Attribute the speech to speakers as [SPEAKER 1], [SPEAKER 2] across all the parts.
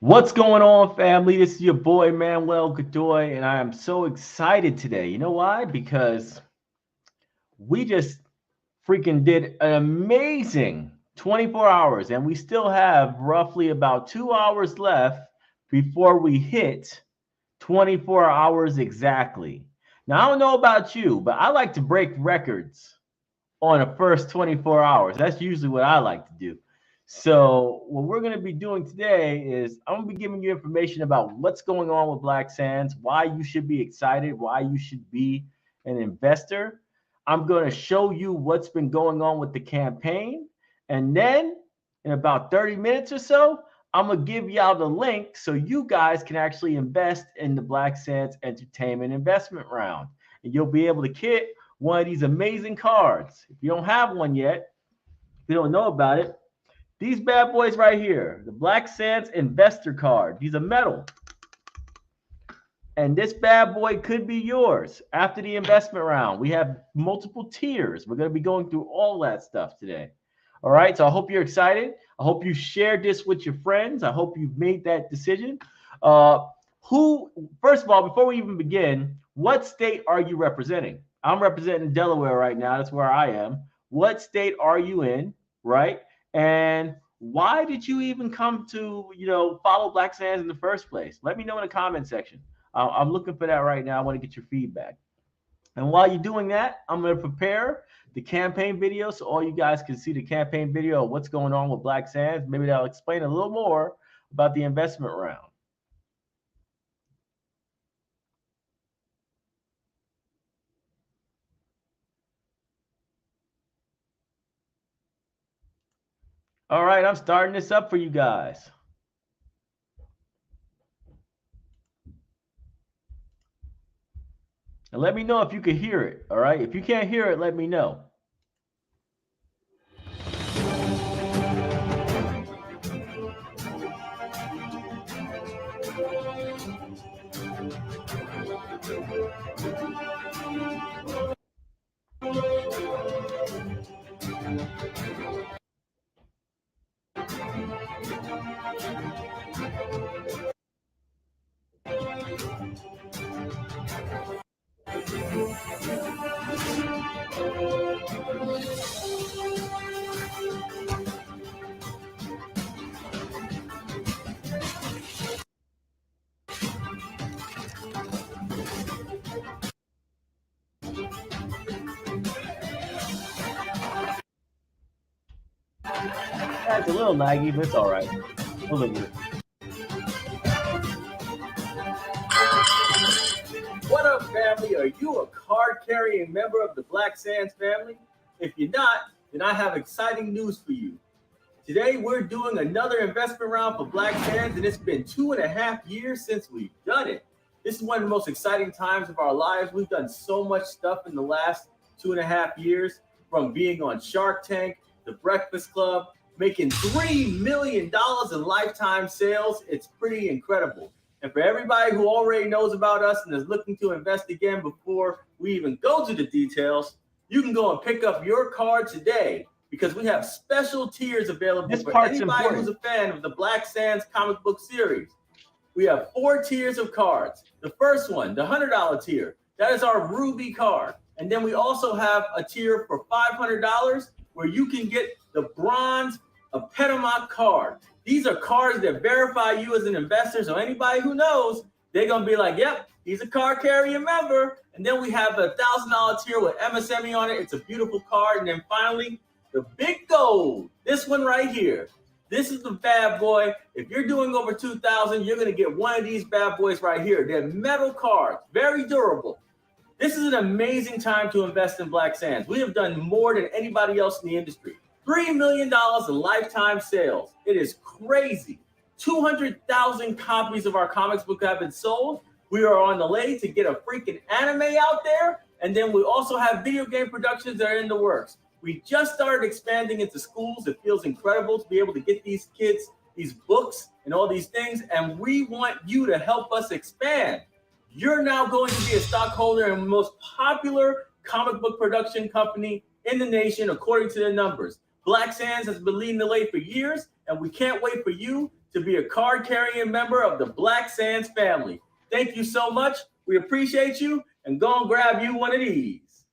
[SPEAKER 1] What's going on, family? This is your boy Manuel Godoy, and I am so excited today. You know why? Because we just freaking did an amazing 24 hours, and we still have roughly about 2 hours left before we hit 24 hours exactly. Now, I don't know about you, but I like to break records on the first 24 hours. That's usually what I like to do. So, what we're going to be doing today is I'm going to be giving you information about what's going on with Black Sands, why you should be excited, why you should be an investor. I'm going to show you what's been going on with the campaign. And then, in about 30 minutes or so, I'm going to give y'all the link so you guys can actually invest in the Black Sands Entertainment investment round. And you'll be able to get one of these amazing cards. If you don't have one yet, if you don't know about it, these bad boys right here, the Black Sands Investor Card. These are metal. And this bad boy could be yours after the investment round. We have multiple tiers. We're going to be going through all that stuff today. All right. So I hope you're excited. I hope you shared this with your friends. I hope you've made that decision. Uh, first of all, before we even begin, what state are you representing? I'm representing Delaware right now. That's where I am. What state are you in? Right. And why did you even come to, follow Black Sands in the first place? Let me know in the comment section. I'm looking for that right now. I want to get your feedback. And while you're doing that, I'm going to prepare the campaign video so all you guys can see the campaign video of what's going on with Black Sands. Maybe that'll explain a little more about the investment round. All right, I'm starting this up for you guys. And let me know if you can hear it. All right. If you can't hear it, let me know. That's a little laggy, but it's all right. We'll live with it.
[SPEAKER 2] What up, family? Are you a card-carrying member of the Black Sands family? If you're not, then I have exciting news for you. Today, we're doing another investment round for Black Sands, and it's been 2.5 years since we've done it. This is one of the most exciting times of our lives. We've done so much stuff in the last 2.5 years, from being on Shark Tank, The Breakfast Club, making $3 million in lifetime sales. It's pretty incredible. And for everybody who already knows about us and is looking to invest again before we even go to the details, you can go and pick up your card today because we have special tiers available for anybody who's a fan of the Black Sands comic book series. We have 4 tiers of cards. The first one, the $100 tier, that is our Ruby card. And then we also have a tier for $500 where you can get the bronze Epitomac card. These are cards that verify you as an investor. So anybody who knows, they're going to be like, yep, he's a card carrying member. And then we have a $1,000 tier with MSME on it. It's a beautiful card. And then finally, the big gold, this one right here. This is the bad boy. If you're doing over 2,000, you're going to get one of these bad boys right here. They're metal cards, very durable. This is an amazing time to invest in Black Sands. We have done more than anybody else in the industry. $3 million in lifetime sales. It is crazy. 200,000 copies of our comics book have been sold. We are on the way to get a freaking anime out there. And then we also have video game productions that are in the works. We just started expanding into schools. It feels incredible to be able to get these kids these books and all these things. And we want you to help us expand. You're now going to be a stockholder in the most popular comic book production company in the nation, according to the numbers. Black Sands has been leading the way for years, and we can't wait for you to be a card carrying member of the Black Sands family. Thank you so much. We appreciate you, and go and grab you one of these.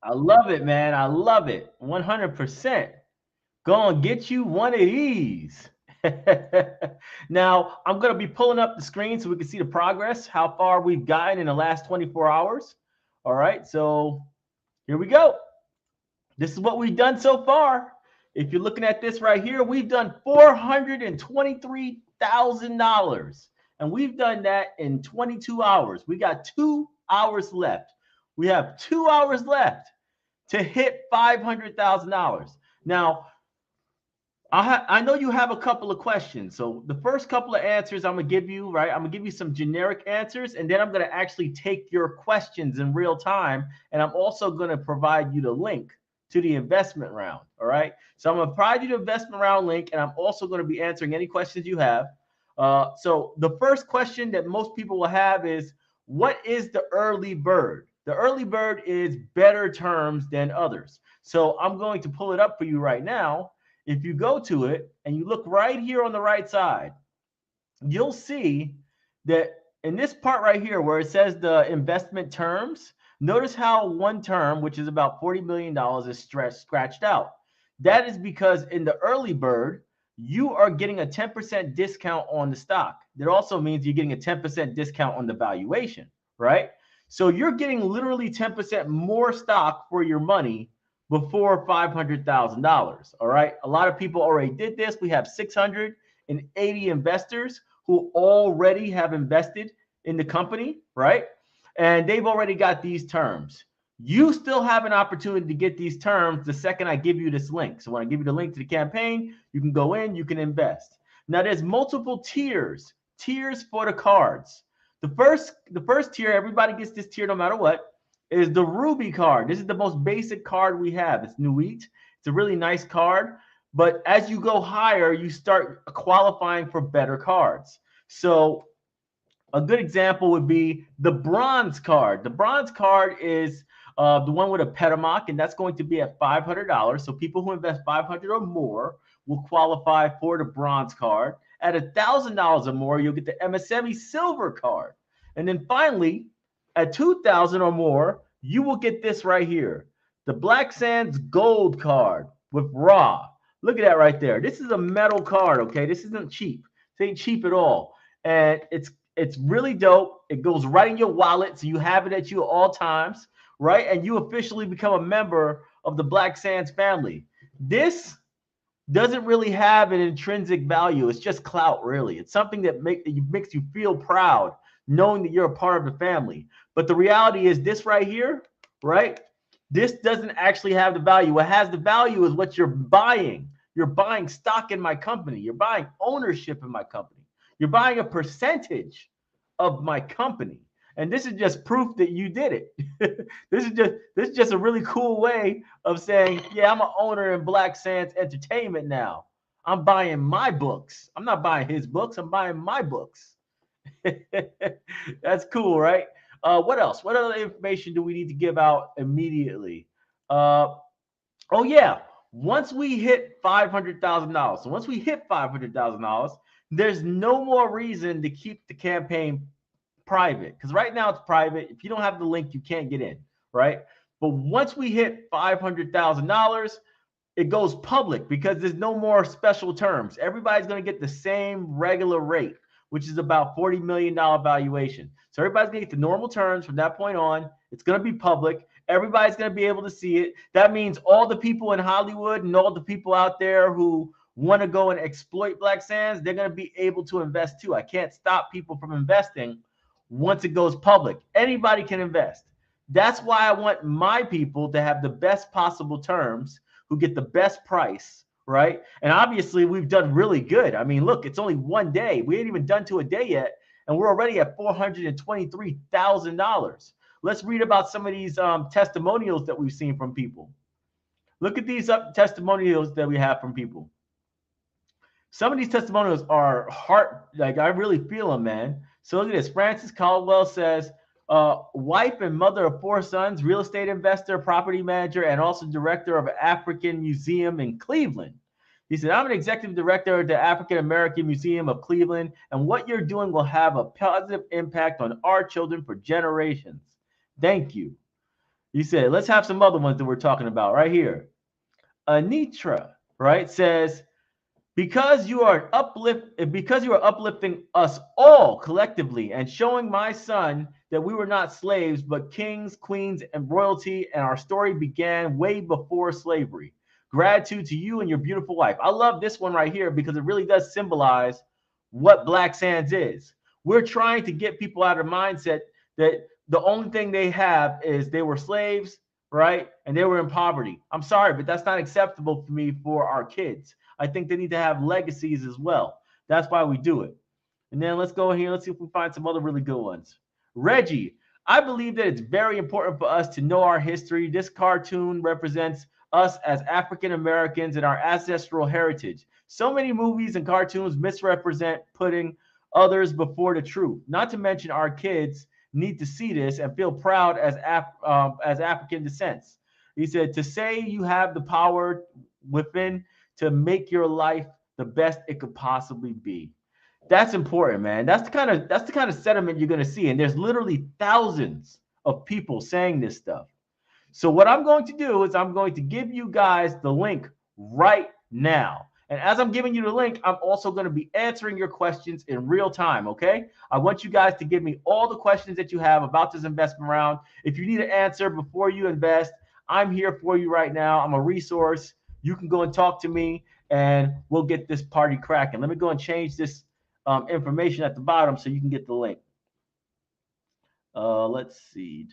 [SPEAKER 1] I love it, man. I love it. 100%. Go and get you one of these. Now, I'm going to be pulling up the screen so we can see the progress, how far we've gotten in the last 24 hours. All right, so here we go. This is what we've done so far. If you're looking at this right here, we've done $423,000. And we've done that in 22 hours. We got 2 hours left. We have 2 hours left to hit $500,000. Now, I know you have a couple of questions. So the first couple of answers I'm going to give you, right? I'm going to give you some generic answers, and then I'm going to actually take your questions in real time. And I'm also going to provide you the link to the investment round. All right. So I'm going to provide you the investment round link, and I'm also going to be answering any questions you have. So the first question that most people will have is, what is the early bird? The early bird is better terms than others. So I'm going to pull it up for you right now. If you go to it and you look right here on the right side, you'll see that in this part right here where it says the investment terms, notice how one term, which is about $40 million, is scratched out. That is because in the early bird, you are getting a 10% discount on the stock. That also means you're getting a 10% discount on the valuation, right? So you're getting literally 10% more stock for your money before $500,000. All right. A lot of people already did this. We have 680 investors who already have invested in the company, right? And they've already got these terms. You still have an opportunity to get these terms the second I give you this link. So when I give you the link to the campaign, you can go in, you can invest. Now there's multiple tiers for the cards. The first tier, everybody gets this tier no matter what, is the Ruby card. This is the most basic card we have. It's Nuit. It's a really nice card. But as you go higher, you start qualifying for better cards. So a good example would be the bronze card. The bronze card is the one with a Petamoc, and that's going to be at $500. So people who invest $500 or more will qualify for the bronze card. At $1,000 or more, you'll get the MSME silver card. And then finally, at $2,000 or more, you will get this right here, the Black Sands Gold card with Raw. Look at that right there. This is a metal card, okay? This isn't cheap. This ain't cheap at all. And it's really dope. It goes right in your wallet, so you have it at you at all times, right? And you officially become a member of the Black Sands family. This doesn't really have an intrinsic value. It's just clout, really. It's something that makes you feel proud knowing that you're a part of the family. But the reality is this right here, right? This doesn't actually have the value. What has the value is what you're buying. You're buying stock in my company. You're buying ownership in my company. You're buying a percentage of my company. And this is just proof that you did it. This is just a really cool way of saying, yeah, I'm an owner in Black Sands Entertainment now. I'm buying my books. I'm not buying his books. I'm buying my books. That's cool, right? What else? What other information do we need to give out immediately? Oh yeah, once we hit $500,000. So once we hit $500,000, there's no more reason to keep the campaign private, because right now it's private. If you don't have the link, you can't get in, right? But once we hit $500,000, it goes public because there's no more special terms. Everybody's going to get the same regular rate, which is about $40 million valuation. So everybody's going to get the normal terms from that point on. It's going to be public. Everybody's going to be able to see it. That means all the people in Hollywood and all the people out there who want to go and exploit Black Sands, they're going to be able to invest too. I can't stop people from investing once it goes public. Anybody can invest. That's why I want my people to have the best possible terms, who get the best price, right? And obviously we've done really good. I mean, look, it's only one day. We ain't even done to a day yet, and we're already at $423,000. Let's read about some of these testimonials that we've seen from people. Look at these testimonials that we have from people. Some of these testimonials are I really feel them, man. So look at this. Francis Caldwell says, Wife and mother of 4 sons, real estate investor, property manager, and also director of an African Museum in Cleveland. He said, I'm an executive director of the African American Museum of Cleveland, and what you're doing will have a positive impact on our children for generations. Thank you. He said, let's have some other ones that we're talking about right here. Anitra, right, says, because you are uplifting us all collectively and showing my son that we were not slaves but kings, queens, and royalty, and our story began way before slavery. Gratitude to you and your beautiful wife. I love this one right here because it really does symbolize what Black Sands is. We're trying to get people out of the mindset that the only thing they have is they were slaves, right? And they were in poverty. I'm sorry, but that's not acceptable for me for our kids. I think they need to have legacies as well. That's why we do it. And then let's go here. Let's see if we find some other really good ones. Reggie, I believe that it's very important for us to know our history. This cartoon represents us as African Americans and our ancestral heritage. So many movies and cartoons misrepresent putting others before the truth. Not to mention our kids need to see this and feel proud as African descents. He said, to say you have the power within to make your life the best it could possibly be. That's important, man. That's the kind of sentiment you're going to see. And there's literally thousands of people saying this stuff. So what I'm going to do is I'm going to give you guys the link right now. And as I'm giving you the link, I'm also going to be answering your questions in real time, okay? I want you guys to give me all the questions that you have about this investment round. If you need an answer before you invest, I'm here for you right now. I'm a resource. You can go and talk to me, and we'll get this party cracking. Let me go and change this information at the bottom so you can get the link. Let's see.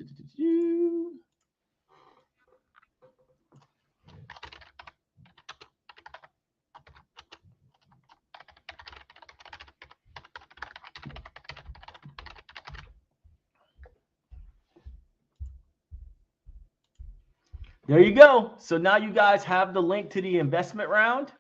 [SPEAKER 1] There you go. So now you guys have the link to the investment round.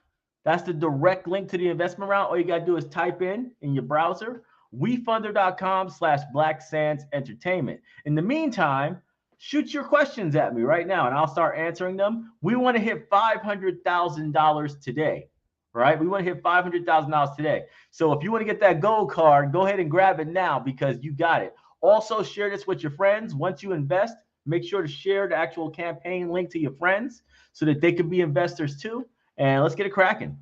[SPEAKER 1] That's the direct link to the investment round. All you got to do is type in your browser, wefunder.com/Black Sands Entertainment. In the meantime, shoot your questions at me right now and I'll start answering them. We want to hit $500,000 today, right? We want to hit $500,000 today. So if you want to get that gold card, go ahead and grab it now because you got it. Also share this with your friends. Once you invest, make sure to share the actual campaign link to your friends so that they can be investors too. And let's get it cracking.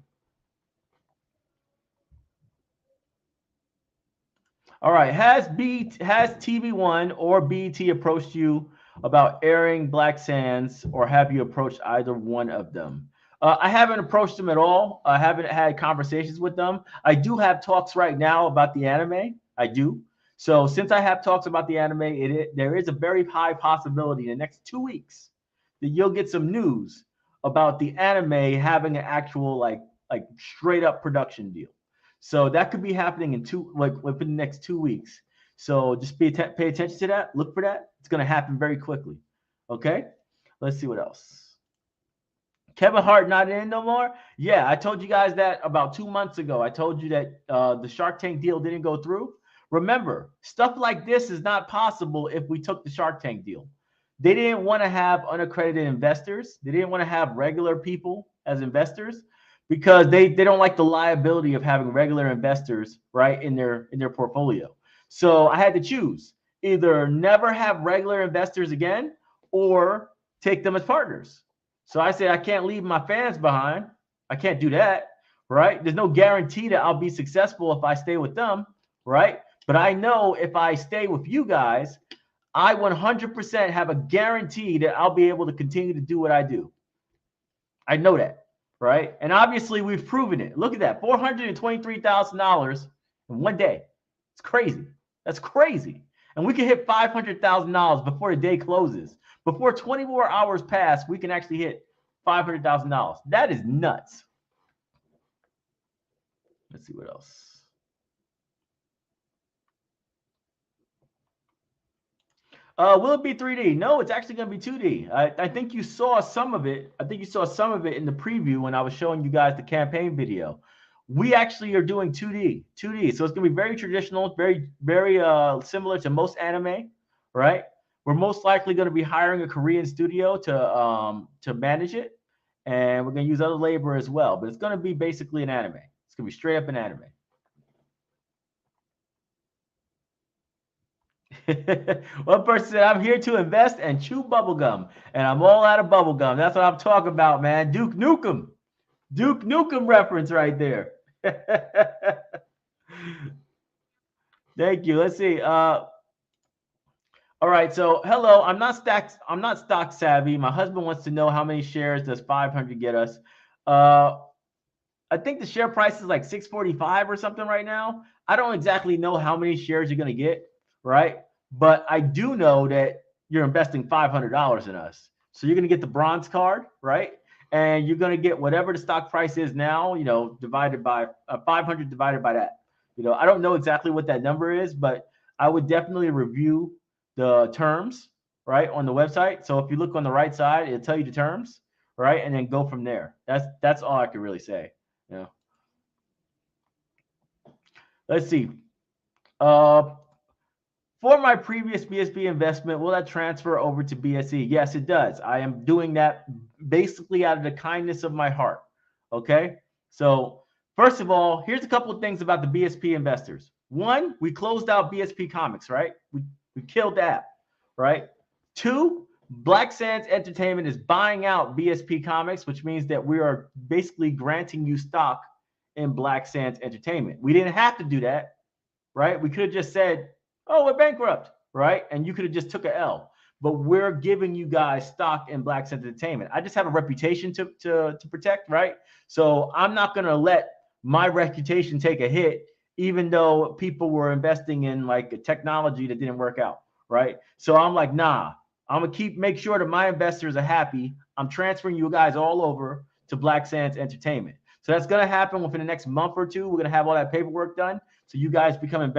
[SPEAKER 1] All right. Has TV1 or BET approached you about airing Black Sands, or have you approached either one of them? I haven't approached them at all. I haven't had conversations with them. I do have talks right now about the anime. I do. So since I have talks about the anime, there is a very high possibility in the next 2 weeks that you'll get some news about the anime having an actual like straight up production deal. So that could be happening in within the next 2 weeks. So just pay attention to that. Look for that. It's going to happen very quickly. Okay. Let's see what else. Kevin Hart not in no more. Yeah, I told you guys that about 2 months ago. I told you that the Shark Tank deal didn't go through. Remember, stuff like this is not possible if we took the Shark Tank deal. They didn't want to have unaccredited investors. They didn't want to have regular people as investors because they don't like the liability of having regular investors, right, in their portfolio. So I had to choose either never have regular investors again or take them as partners. So I said I can't leave my fans behind. I can't do that, right? There's no guarantee that I'll be successful if I stay with them, right? But I know if I stay with you guys, I 100% have a guarantee that I'll be able to continue to do what I do. I know that, right? And obviously we've proven it. Look at that, $423,000 in one day. It's crazy. That's crazy. And we can hit $500,000 before the day closes. Before 24 hours pass, we can actually hit $500,000. That is nuts. Let's see what else. Will it be 3D? No, it's actually going to be 2D. I think you saw some of it. I think you saw some of it in the preview when I was showing you guys the campaign video. We actually are doing 2D. So it's going to be very traditional, very, very similar to most anime, right? We're most likely going to be hiring a Korean studio to manage it, and we're going to use other labor as well. But it's going to be basically an anime. It's going to be straight up an anime. One person said, "I'm here to invest and chew bubblegum, and I'm all out of bubblegum." That's what I'm talking about, man. Duke Nukem. Duke Nukem reference right there. Thank you. Let's see. All right. So, hello. I'm not stock savvy. My husband wants to know how many shares does 500 get us. Uh, I think the share price is like 645 or something right now. I don't exactly know how many shares you're going to get, right? But I do know that you're investing $500 in us. So you're going to get the bronze card, right? And you're going to get whatever the stock price is now, divided by 500 divided by that. I don't know exactly what that number is, but I would definitely review the terms, right, on the website. So if you look on the right side, it'll tell you the terms, right? And then go from there. That's all I can really say. Yeah. Let's see. Uh, for my previous BSB investment, will that transfer over to BSE? Yes, it does. I am doing that basically out of the kindness of my heart. Okay. So, first of all, here's a couple of things about the BSP investors. One, we closed out BSP Comics, right? We killed that, right? Two, Black Sands Entertainment is buying out BSP Comics, which means that we are basically granting you stock in Black Sands Entertainment. We didn't have to do that, right? We could have just said, "Oh, we're bankrupt," right? And you could have just took a L. But we're giving you guys stock in Black Sands Entertainment. I just have a reputation to protect, right? So I'm not going to let my reputation take a hit, even though people were investing in like a technology that didn't work out, right? So I'm like, nah, I'm gonna make sure that my investors are happy. I'm transferring you guys all over to Black Sands Entertainment. So that's gonna happen within the next month or two. We're gonna have all that paperwork done. So you guys become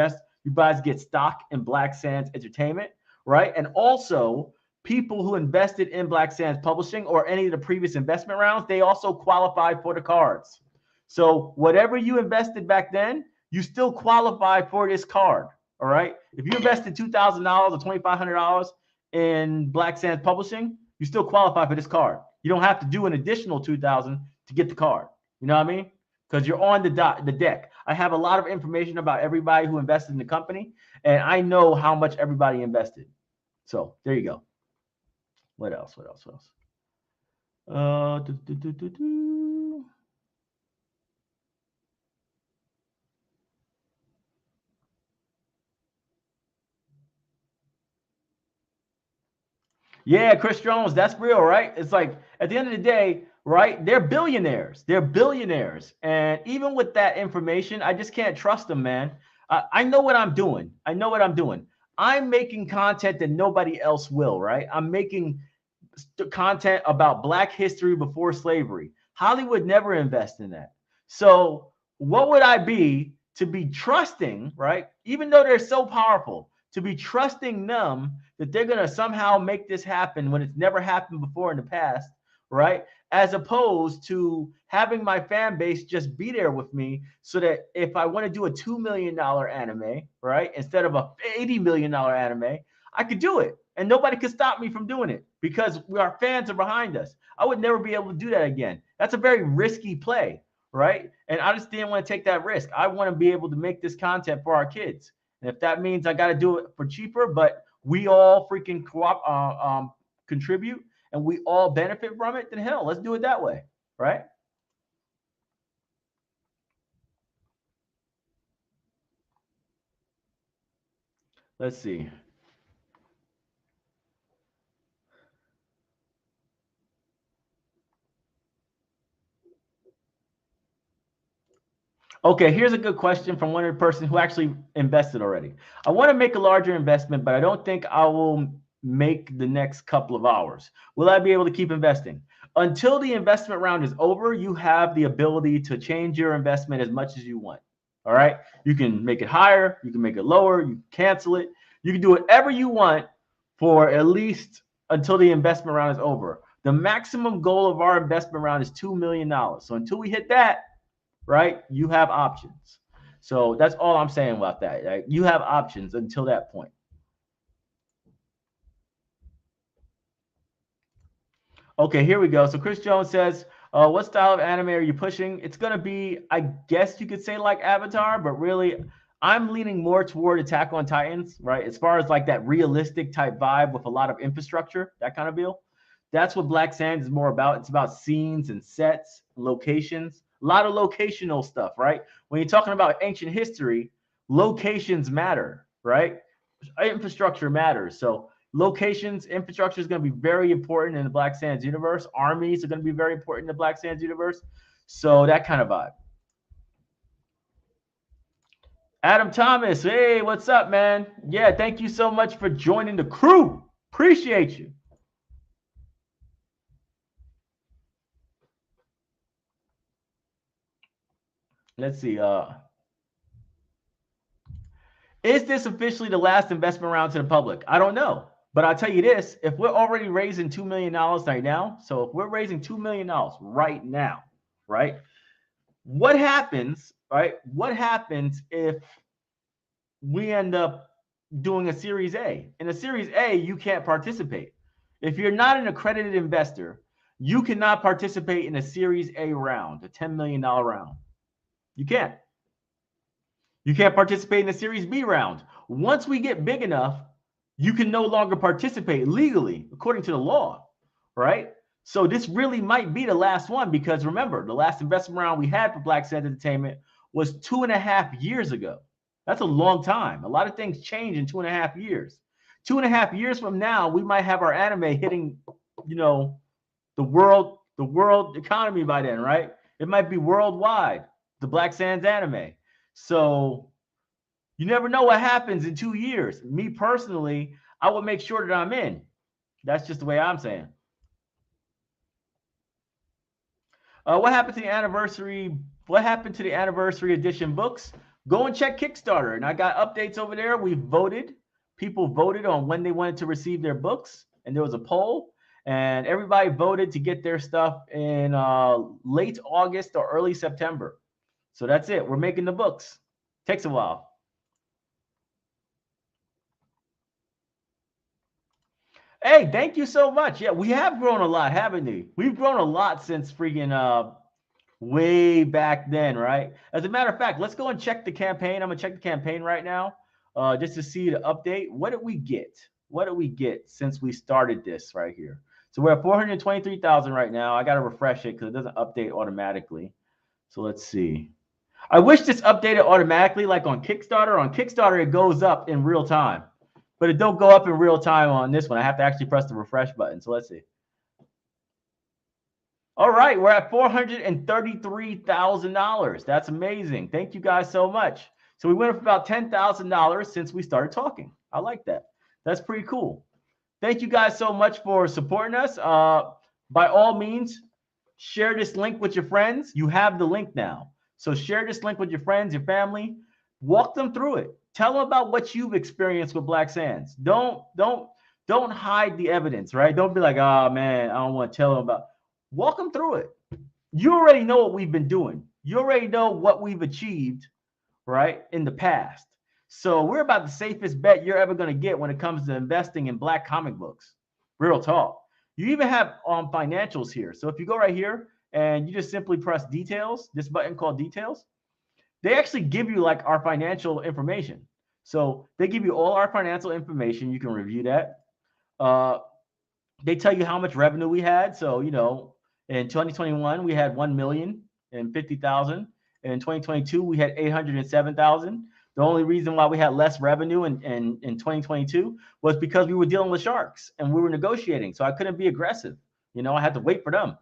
[SPEAKER 1] you guys get stock in Black Sands Entertainment, right? And also people who invested in Black Sands Publishing or any of the previous investment rounds, they also qualify for the cards. So whatever you invested back then, you still qualify for this card. All right. If you invested $2,000 or $2,500 in Black Sands Publishing, you still qualify for this card. You don't have to do an additional 2,000 to get the card. You know what I mean? Because you're on the deck. I have a lot of information about everybody who invested in the company, and I know how much everybody invested. So there you go. What else? Do, do, do, do, do. Yeah, Chris Jones, that's real, right? It's like at the end of the day, right? They're billionaires. They're billionaires. And even with that information, I just can't trust them, man. I know what I'm doing. I'm making content that nobody else will, right? I'm making content about Black history before slavery. Hollywood never invest in that. So what would I be to be trusting, right? Even though they're so powerful, to be trusting them that they're going to somehow make this happen when it's never happened before in the past, right? As opposed to having my fan base just be there with me so that if I want to do a $2 million anime, right, instead of a $80 million anime, I could do it. And nobody could stop me from doing it because our fans are behind us. I would never be able to do that again. That's a very risky play, right? And I just didn't want to take that risk. I want to be able to make this content for our kids. And if that means I got to do it for cheaper, but we all freaking contribute and we all benefit from it, then hell, let's do it that way, right? Let's see. Okay, here's a good question from one of the person who actually invested already. I want to make a larger investment, but I don't think I will make the next couple of hours. Will I be able to keep investing? Until the investment round is over, you have the ability to change your investment as much as you want. All right. You can make it higher, you can make it lower, you can cancel it, you can do whatever you want for at least until the investment round is over. The maximum goal of our investment round is $2 million. So until we hit that, right, you have options. So that's all I'm saying about that. Right? You have options until that point. Okay, here we go. So Chris Jones says, what style of anime are you pushing? It's going to be, I guess you could say like Avatar, but really I'm leaning more toward Attack on Titans, right? As far as like that realistic type vibe with a lot of infrastructure, that kind of deal. That's what Black Sands is more about. It's about scenes and sets, locations, a lot of locational stuff, right? When you're talking about ancient history, locations matter, right? Infrastructure matters. So locations, infrastructure is going to be very important in the Black Sands universe. Armies are going to be very important in the Black Sands universe. So that kind of vibe. Adam Thomas, hey, what's up, man? Yeah, thank you so much for joining the crew. Appreciate you. Let's see. Is this officially the last investment round to the public? I don't know. But I'll tell you this, if we're already raising $2 million right now, so if we're raising $2 million right now, right? What happens, right? What happens if we end up doing a Series A? In a Series A, you can't participate. If you're not an accredited investor, you cannot participate in a Series A round, a $10 million round. You can't. You can't participate in a Series B round. Once we get big enough, you can no longer participate legally, according to the law, right? So this really might be the last one because remember, the last investment round we had for Black Sands Entertainment was 2.5 years ago. That's a long time. A lot of things change in 2.5 years. 2.5 years from now, we might have our anime hitting, you know, the world economy by then, right? It might be worldwide, the Black Sands anime. So you never know what happens in 2 years. Me personally, I would make sure that I'm in. That's just the way I'm saying. What happened to the anniversary? What happened to the anniversary edition books? Go and check Kickstarter, and I got updates over there. We voted. People voted on when they wanted to receive their books, and there was a poll, and everybody voted to get their stuff in late August or early September. So that's it. We're making the books. Takes a while. Hey, thank you so much. Yeah, we have grown a lot, haven't we? We've grown a lot since freaking way back then, right? As a matter of fact, let's go and check the campaign. I'm gonna check the campaign right now, just to see the update. What did we get? What did we get since we started this right here? So we're at 423,000 right now. I gotta refresh it because it doesn't update automatically. So let's see. I wish this updated automatically, like on Kickstarter. On Kickstarter, it goes up in real time, but it don't go up in real time on this one. I have to actually press the refresh button. So let's see. All right, we're at $433,000. That's amazing. Thank you guys so much. So we went up about $10,000 since we started talking. I like that. That's pretty cool. Thank you guys so much for supporting us. By all means, share this link with your friends. You have the link now. So share this link with your friends, your family. Walk them through it. Tell them about what you've experienced with Black Sands. Don't hide the evidence, right? Don't be like, oh man, I don't want to tell them about. Walk them through it. You already know what we've been doing. You already know what we've achieved, right, in the past. So we're about the safest bet you're ever going to get when it comes to investing in Black comic books. Real talk. You even have financials here. So if you go right here and you just simply press details, this button called details, they actually give you like our financial information. So they give you all our financial information. You can review that. They tell you how much revenue we had. So, you know, in 2021, we had 1,050,000. In 2022, we had 807,000. The only reason why we had less revenue in 2022 was because we were dealing with sharks and we were negotiating. So I couldn't be aggressive. You know, I had to wait for them.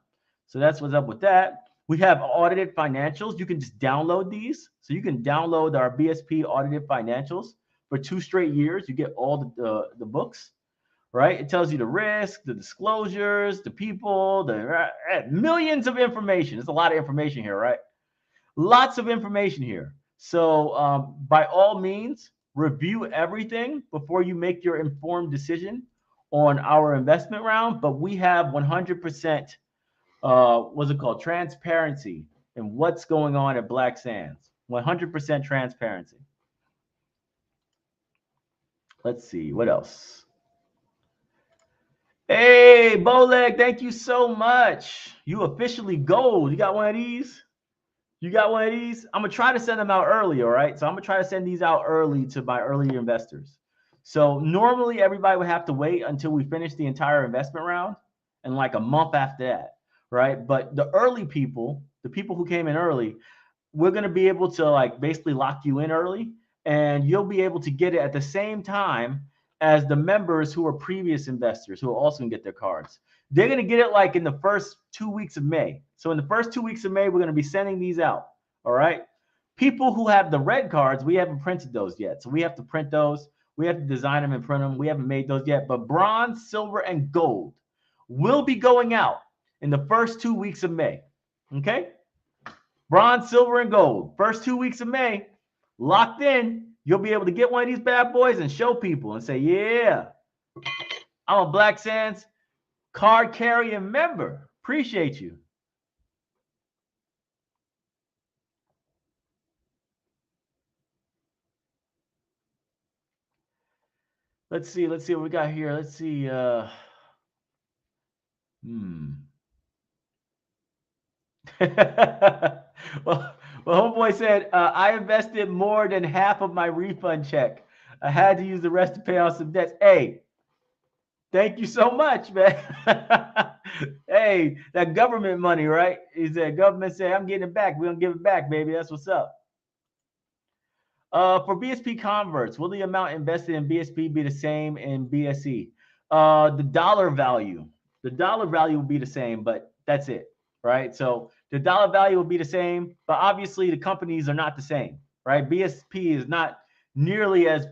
[SPEAKER 1] So that's what's up with that. We have audited financials. You can just download these. So you can download our BSP audited financials for 2 straight years. You get all the books, right? It tells you the risk, the disclosures, the people, the millions of information. There's a lot of information here, right? Lots of information here. So by all means, review everything before you make your informed decision on our investment round. But we have 100%, what's it called? Transparency in what's going on at Black Sands. 100% transparency. Let's see, what else? Hey, Bowleg, thank you so much. You officially gold. You got one of these? You got one of these? I'm going to try to send them out early, all right? So I'm going to try to send these out early to my earlier investors. So normally everybody would have to wait until we finish the entire investment round and like a month after that, right? But the early people, the people who came in early, we're going to be able to like basically lock you in early, and you'll be able to get it at the same time as the members who are previous investors who are also going to get their cards. They're going to get it like in the first 2 weeks of May. So in the first 2 weeks of May, we're going to be sending these out. All right. People who have the red cards, we haven't printed those yet. So we have to print those. We have to design them and print them. We haven't made those yet. But bronze, silver, and gold will be going out in the first 2 weeks of May. Okay. Bronze, silver, and gold. First 2 weeks of May, locked in. You'll be able to get one of these bad boys and show people and say, yeah, I'm a Black Sands card carrying member. Appreciate you. Let's see what we got here. Let's see. well, homeboy said, I invested more than half of my refund check. I had to use the rest to pay off some debts. Hey, thank you so much, man. Hey, that government money, right? Is that government say, I'm getting it back. We're going to give it back, baby. That's what's up. For BSP converts, will the amount invested in BSP be the same in BSE? The dollar value will be the same, but that's it, right? So the dollar value will be the same, but obviously the companies are not the same, right? BSP is not nearly as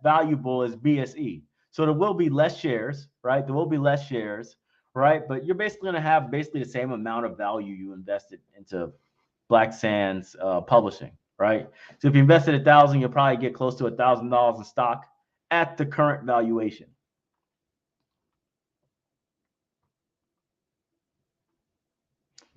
[SPEAKER 1] valuable as BSE. So there will be less shares, right? There will be less shares, right? But you're basically going to have basically the same amount of value you invested into Black Sands publishing, right? So if you invested 1,000, you'll probably get close to $1,000 in stock at the current valuation.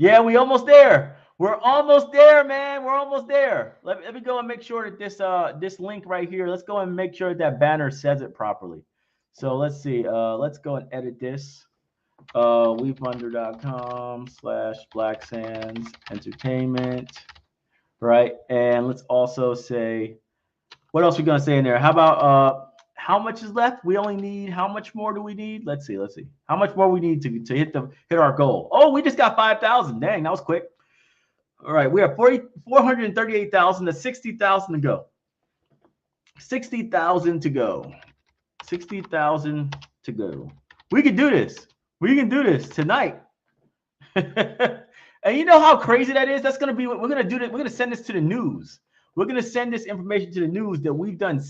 [SPEAKER 1] Yeah, we almost there. We're almost there, man. We're almost there. Let me go and make sure that this link right here, let's go and make sure that banner says it properly. So let's see. Let's go and edit this. WeFunder.com/Black Sands Entertainment. Right. And let's also say, what else are we going to say in there? How about how much is left? We only need, how much more do we need? Let's see. How much more we need to hit our goal. Oh, we just got 5,000. Dang, that was quick. All right. We have 438,000 to 60,000 to go. 60,000 to go. 60,000 to go. We can do this. We can do this tonight. And you know how crazy that is? That's going to be, we're going to do that. We're going to send this to the news. We're going to send this information to the news that we've done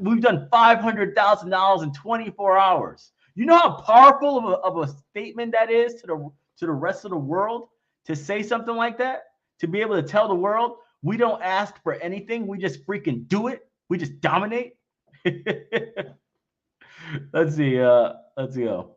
[SPEAKER 1] $500,000 in 24 hours. You know how powerful of a statement that is to the rest of the world to say something like that? To be able to tell the world, we don't ask for anything. We just freaking do it. We just dominate. Let's see. Let's go.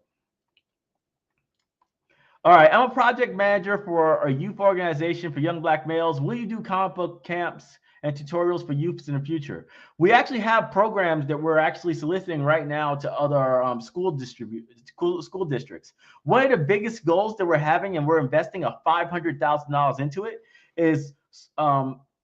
[SPEAKER 1] All right, I'm a project manager for a youth organization for young Black males. Will you do comic book camps and tutorials for youths in the future? We actually have programs that we're actually soliciting right now to other school districts. One of the biggest goals that we're having, and we're investing $500,000 into it, is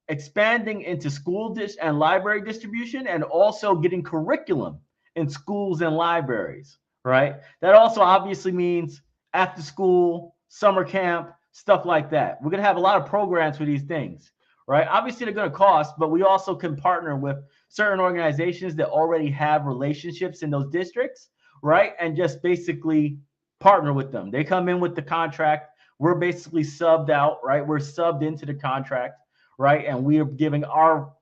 [SPEAKER 1] expanding into school and library distribution, and also getting curriculum in schools and libraries, right? That also obviously means after school, summer camp, stuff like that. We're going to have a lot of programs for these things, right? Obviously, they're going to cost, but we also can partner with certain organizations that already have relationships in those districts, right? And just basically partner with them. They come in with the contract. We're basically subbed out, right? We're subbed into the contract, right? And we are giving our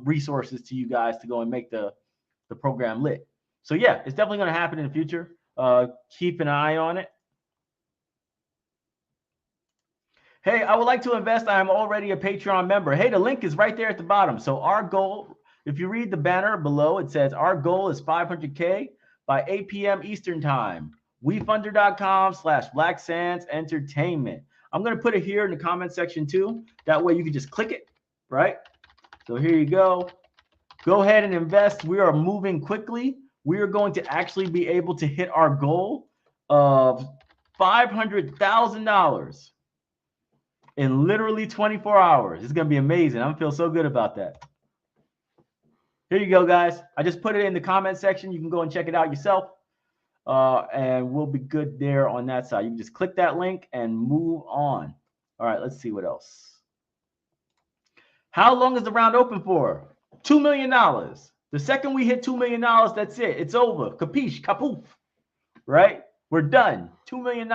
[SPEAKER 1] resources to you guys to go and make the program lit. So yeah, it's definitely going to happen in the future. Keep an eye on it. Hey, I would like to invest. I am already a Patreon member. Hey, the link is right there at the bottom. So our goal, if you read the banner below, it says our goal is 500K by 8 p.m. Eastern time. WeFunder.com/Black Sands Entertainment. I'm going to put it here in the comment section too. That way you can just click it, right? So here you go. Go ahead and invest. We are moving quickly. we are going to actually be able to hit our goal of $500,000 in literally 24 hours. It's going to be amazing. I feel so good about that. Here you go, guys. I just put it in the comment section. You can go and check it out yourself. And we'll be good there on that side. You can just click that link and move on. All right, let's see what else. How long is the round open for? $2 million. The second we hit $2 million, that's it. It's over. Capiche, kapoof. Right? We're done. $2 million.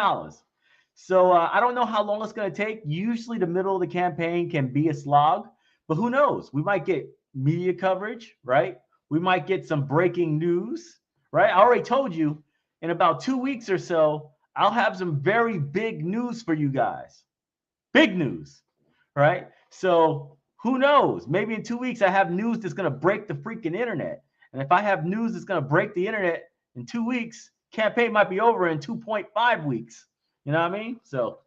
[SPEAKER 1] So I don't know how long it's going to take. Usually the middle of the campaign can be a slog, but who knows? We might get media coverage, right? We might get some breaking news, right? I already told you in about 2 weeks or so, I'll have some very big news for you guys. Big news, right? So who knows? Maybe in 2 weeks, I have news that's going to break the freaking internet. And if I have news that's going to break the internet in 2 weeks, campaign might be over in 2.5 weeks. You know what I mean? So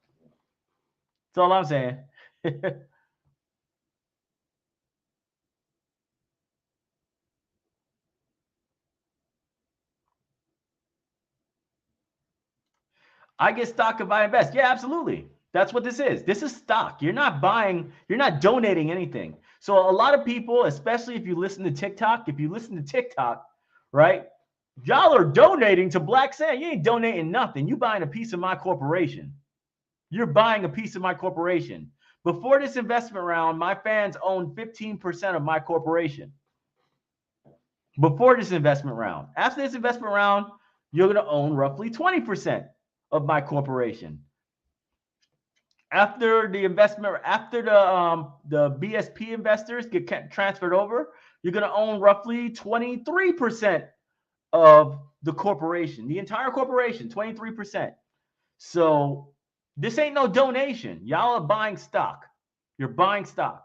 [SPEAKER 1] that's all I'm saying. I get stock if I invest. Yeah, absolutely. That's what this is. This is stock. You're not buying, you're not donating anything. So a lot of people, especially if you listen to TikTok, right? Y'all are donating to Black Sand. You ain't donating nothing. You buying a piece of my corporation. You're buying a piece of my corporation. Before this investment round, my fans owned 15% of my corporation. Before this investment round. After this investment round, you're going to own roughly 20% of my corporation. After the investment, after the BSP investors get transferred over, you're going to own roughly 23% of the corporation, the entire corporation, 23%. So this ain't no donation. Y'all are buying stock. You're buying stock.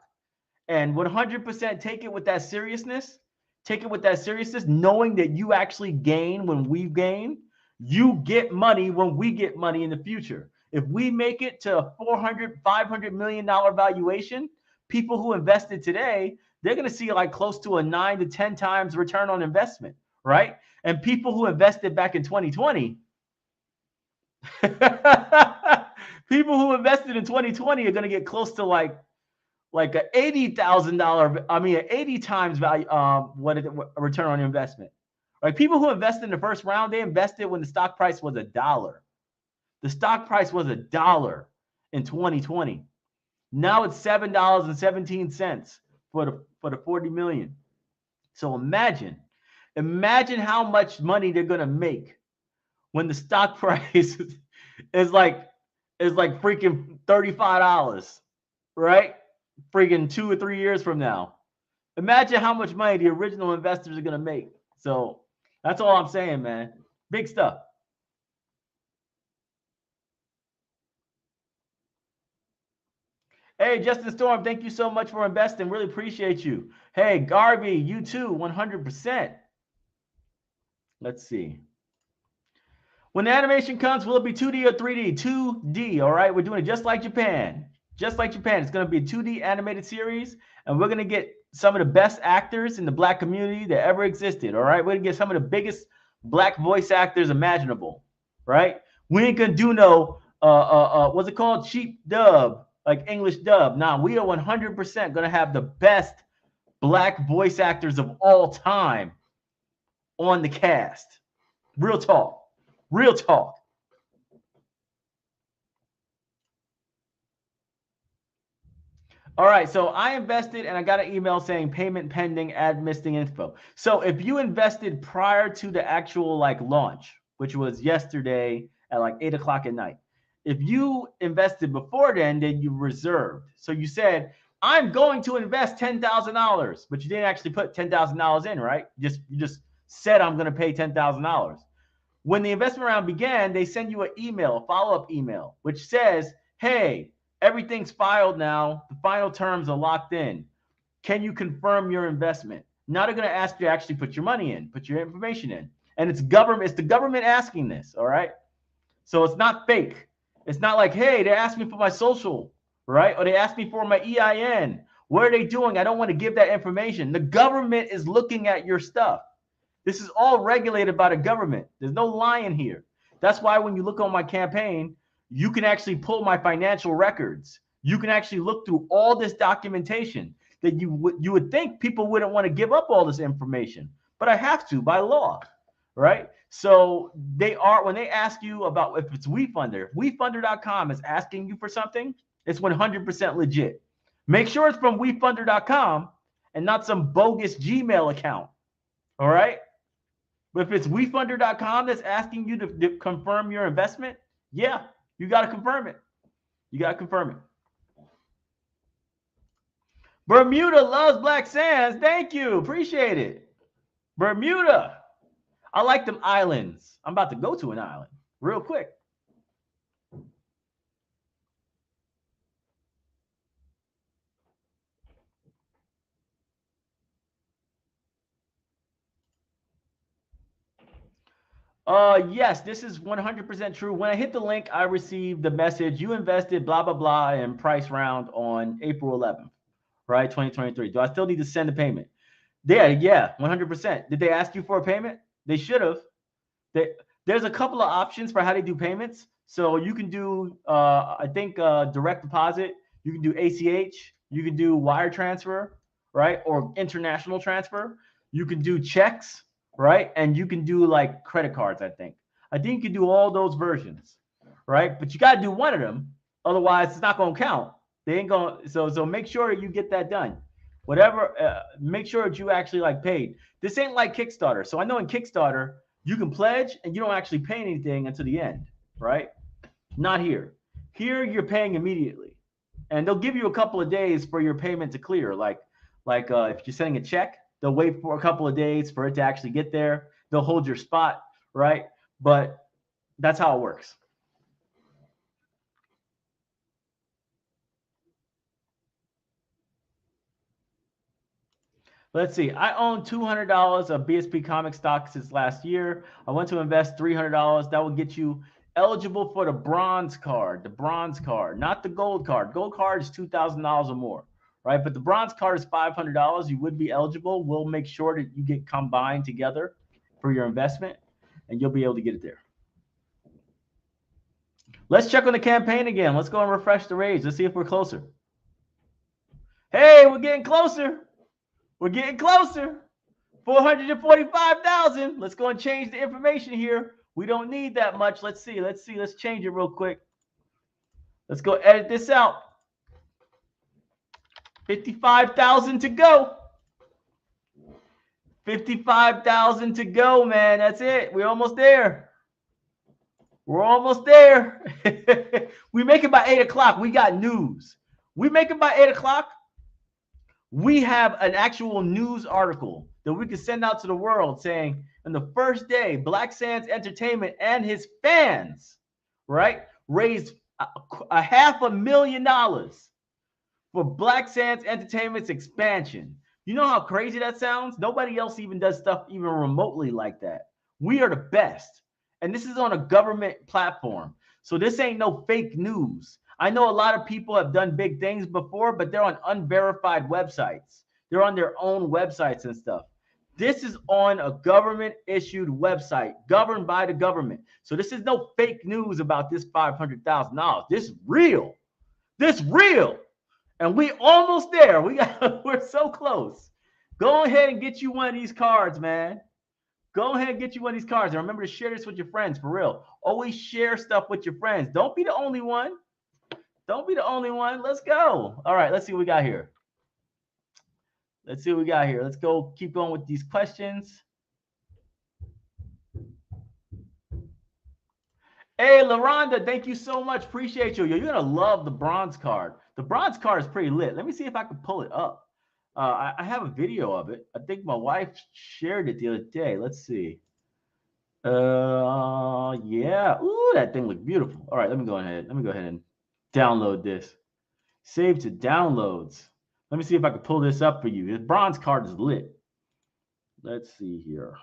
[SPEAKER 1] And 100% take it with that seriousness. Take it with that seriousness, knowing that you actually gain when we gain. You get money when we get money in the future. If we make it to a $400-500 million valuation, people who invested today, they're going to see like close to a 9 to 10 times return on investment, right? And people who invested back in 2020, people who invested in 2020 are going to get close to like a $80,000, an 80 times value, return on investment. Right? People who invested in the first round, they invested when the stock price was $1. The stock price was $1 in 2020. Now it's $7.17 for the 40 million. So imagine how much money they're gonna make when the stock price is like freaking $35, right? Freaking 2 or 3 years from now. Imagine how much money the original investors are gonna make. So that's all I'm saying, man. Big stuff. Hey, Justin Storm, thank you so much for investing. Really appreciate you. Hey, Garvey, you too, 100%. Let's see. When the animation comes, will it be 2D or 3D? 2D, all right? We're doing it just like Japan. Just like Japan. It's going to be a 2D animated series, and we're going to get some of the best actors in the Black community that ever existed, all right? We're going to get some of the biggest Black voice actors imaginable, right? We ain't going to do no, what's it called? Cheap dub, like English dub. Nah, we are 100% going to have the best Black voice actors of all time on the cast. Real talk. Real talk. All right, so I invested and I got an email saying payment pending, add missing info. So if you invested prior to the actual like launch, which was yesterday at like 8 o'clock at night, if you invested before then you reserved. So you said, I'm going to invest $10,000, but you didn't actually put $10,000 in, right? You just said, I'm going to pay $10,000. When the investment round began, they send you an email, a follow-up email, which says, hey, everything's filed now. The final terms are locked in. Can you confirm your investment? Now they're going to ask you to actually put your money in, put your information in. And it's the government asking this, all right? So it's not fake. It's not like, hey, they're asking me for my social, right? Or they asked me for my EIN. What are they doing? I don't want to give that information. The government is looking at your stuff. This is all regulated by the government. There's no lying here. That's why when you look on my campaign, you can actually pull my financial records. You can actually look through all this documentation that you would think people wouldn't want to give up all this information, but I have to by law, right? So they are, when they ask you about if it's WeFunder, WeFunder.com is asking you for something, it's 100% legit. Make sure it's from WeFunder.com and not some bogus Gmail account. All right. But if it's WeFunder.com that's asking you to confirm your investment, yeah, you got to confirm it. You got to confirm it. Bermuda loves Black Sands. Thank you. Appreciate it. Bermuda. I like them islands. I'm about to go to an island real quick. Yes, this is 100% true. When I hit the link, I received the message, you invested blah, blah, blah, and price round on April 11th, right? 2023. Do I still need to send a payment? Yeah, 100%. Did they ask you for a payment? They should have. There's a couple of options for how they do payments. So you can do, I think, direct deposit. You can do ACH. You can do wire transfer, right? Or international transfer. You can do checks, right? And you can do like credit cards, I think. I think you can do all those versions, right? But you got to do one of them. Otherwise, it's not going to count. They ain't going to. So make sure you get that done. Whatever, make sure that you actually like paid. This ain't like Kickstarter. So I know in Kickstarter, you can pledge and you don't actually pay anything until the end, right? Not here. Here you're paying immediately, and they'll give you a couple of days for your payment to clear. Like if you're sending a check, they'll wait for a couple of days for it to actually get there. They'll hold your spot, right? But that's how it works. Let's see. I own $200 of BSP comic stock since last year. I want to invest $300. That will get you eligible for the bronze card. The bronze card, not the gold card. Gold card is $2,000 or more, right? But the bronze card is $500. You would be eligible. We'll make sure that you get combined together for your investment, and you'll be able to get it there. Let's check on the campaign again. Let's go and refresh the rage. Let's see if we're closer. Hey, we're getting closer. We're getting closer. 445,000. Let's go and change the information here. We don't need that much. Let's see. Let's change it real quick. Let's go edit this out. 55,000 to go. 55,000 to go, man. That's it. We're almost there. We're almost there. We make it by 8 o'clock. We got news. We make it by 8 o'clock. We have an actual news article that we can send out to the world saying, on the first day, Black Sands Entertainment and his fans, right, raised $500,000 for Black Sands Entertainment's expansion. You know how crazy that sounds? Nobody else even does stuff even remotely like that. We are the best. And this is on a government platform. So this ain't no fake news. I know a lot of people have done big things before, but they're on unverified websites. They're on their own websites and stuff. This is on a government-issued website, governed by the government. So this is no fake news about this $500,000. This is real. This is real. And we almost there. We're so close. Go ahead and get you one of these cards, man. Go ahead and get you one of these cards. And remember to share this with your friends, for real. Always share stuff with your friends. Don't be the only one. Don't be the only one. Let's go. All right, let's see what we got here. Let's see what we got here. Let's go keep going with these questions. Hey, LaRonda, thank you so much. Appreciate you. You're going to love the bronze card. The bronze card is pretty lit. Let me see if I can pull it up. I have a video of it. I think my wife shared it the other day. Let's see. Yeah. Ooh, that thing looked beautiful. All right, let me go ahead and download this. Save to downloads. Let me see if I can pull this up for you. The bronze card is lit. Let's see here.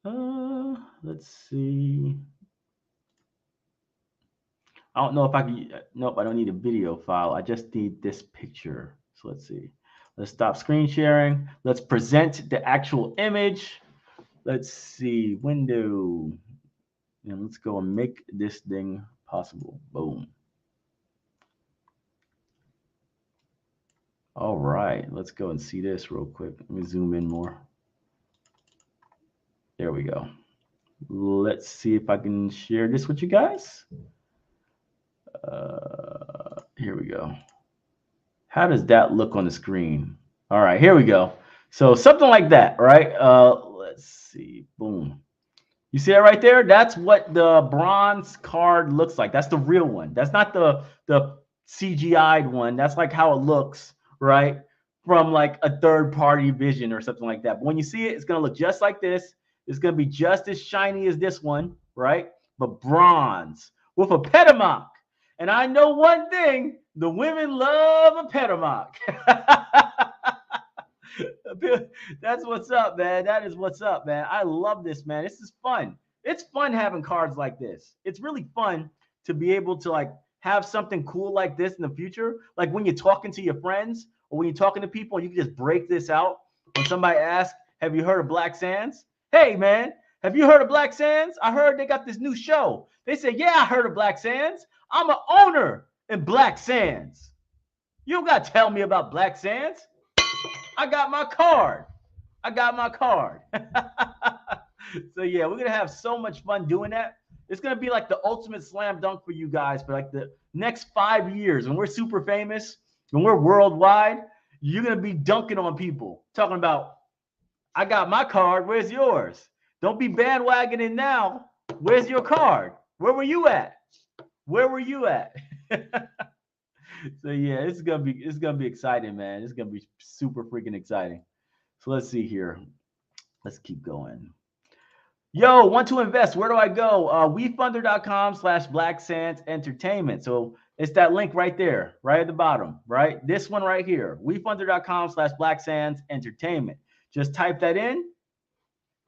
[SPEAKER 1] Let's see. I don't know if I can. Nope, I don't need a video file. I just need this picture. So let's see. Let's stop screen sharing. Let's present the actual image. Let's see, window. And let's go and make this thing possible. Boom. All right, let's go and see this real quick. Let me zoom in more. There we go. Let's see if I can share this with you guys. Here we go. How does that look on the screen? All right, here we go. So something like that, right? Let's see. Boom. You see that right there? That's what the bronze card looks like. That's the real one. That's not the CGI'd one. That's like how it looks, right? From like a third party vision or something like that. But when you see it, it's gonna look just like this. It's gonna be just as shiny as this one, right? But bronze with a petamock. And I know one thing: the women love a petamock. That's what's up, man. That is what's up, man. I love this, man. This is fun. It's fun having cards like this. It's really fun to be able to like have something cool like this in the future. Like when you're talking to your friends or when you're talking to people, you can just break this out. When somebody asks, "Have you heard of Black Sands?" Hey, man, have you heard of Black Sands? I heard they got this new show. They say, "Yeah, I heard of Black Sands. I'm an owner in Black Sands." You don't got to tell me about Black Sands. I got my card. I got my card. So yeah, we're gonna have so much fun doing that. It's gonna be like the ultimate slam dunk for you guys for like the next 5 years. When we're super famous, when we're worldwide, you're gonna be dunking on people, talking about, I got my card, where's yours? Don't be bandwagoning now. Where's your card? Where were you at? Where were you at? So yeah, it's gonna be exciting, man. It's gonna be super freaking exciting. So let's see here. Let's keep going. Yo, want to invest? Where do I go? WeFunder.com/Black Sands Entertainment. So it's that link right there, right at the bottom, right? This one right here. WeFunder.com/Black Sands Entertainment. Just type that in,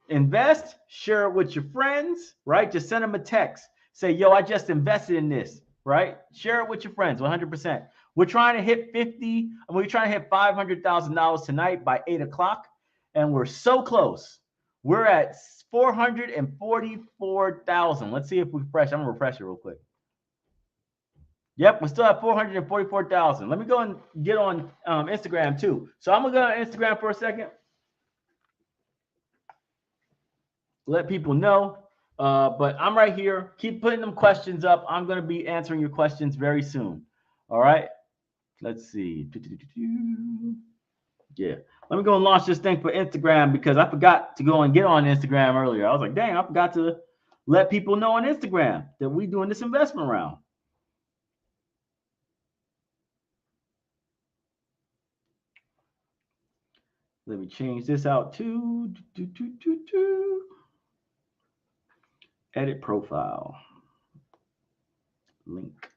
[SPEAKER 1] invest, share it with your friends, right? Just send them a text. Say, yo, I just invested in this, right? Share it with your friends, 100%. We're trying to hit we're trying to hit $500,000 tonight by 8 o'clock, and we're so close. We're at 444,000. Let's see if we refresh. I'm gonna refresh it real quick. Yep, we're still at 444,000. Let me go and get on Instagram too. So I'm gonna go on Instagram for a second. Let people know. But I'm right here. Keep putting them questions up. I'm gonna be answering your questions very soon. All right. Let's see. Yeah. Let me go and launch this thing for Instagram because I forgot to go and get on Instagram earlier. I was like, dang, I forgot to let people know on Instagram that we doing this investment round. Let me change this out too. Edit profile. Link.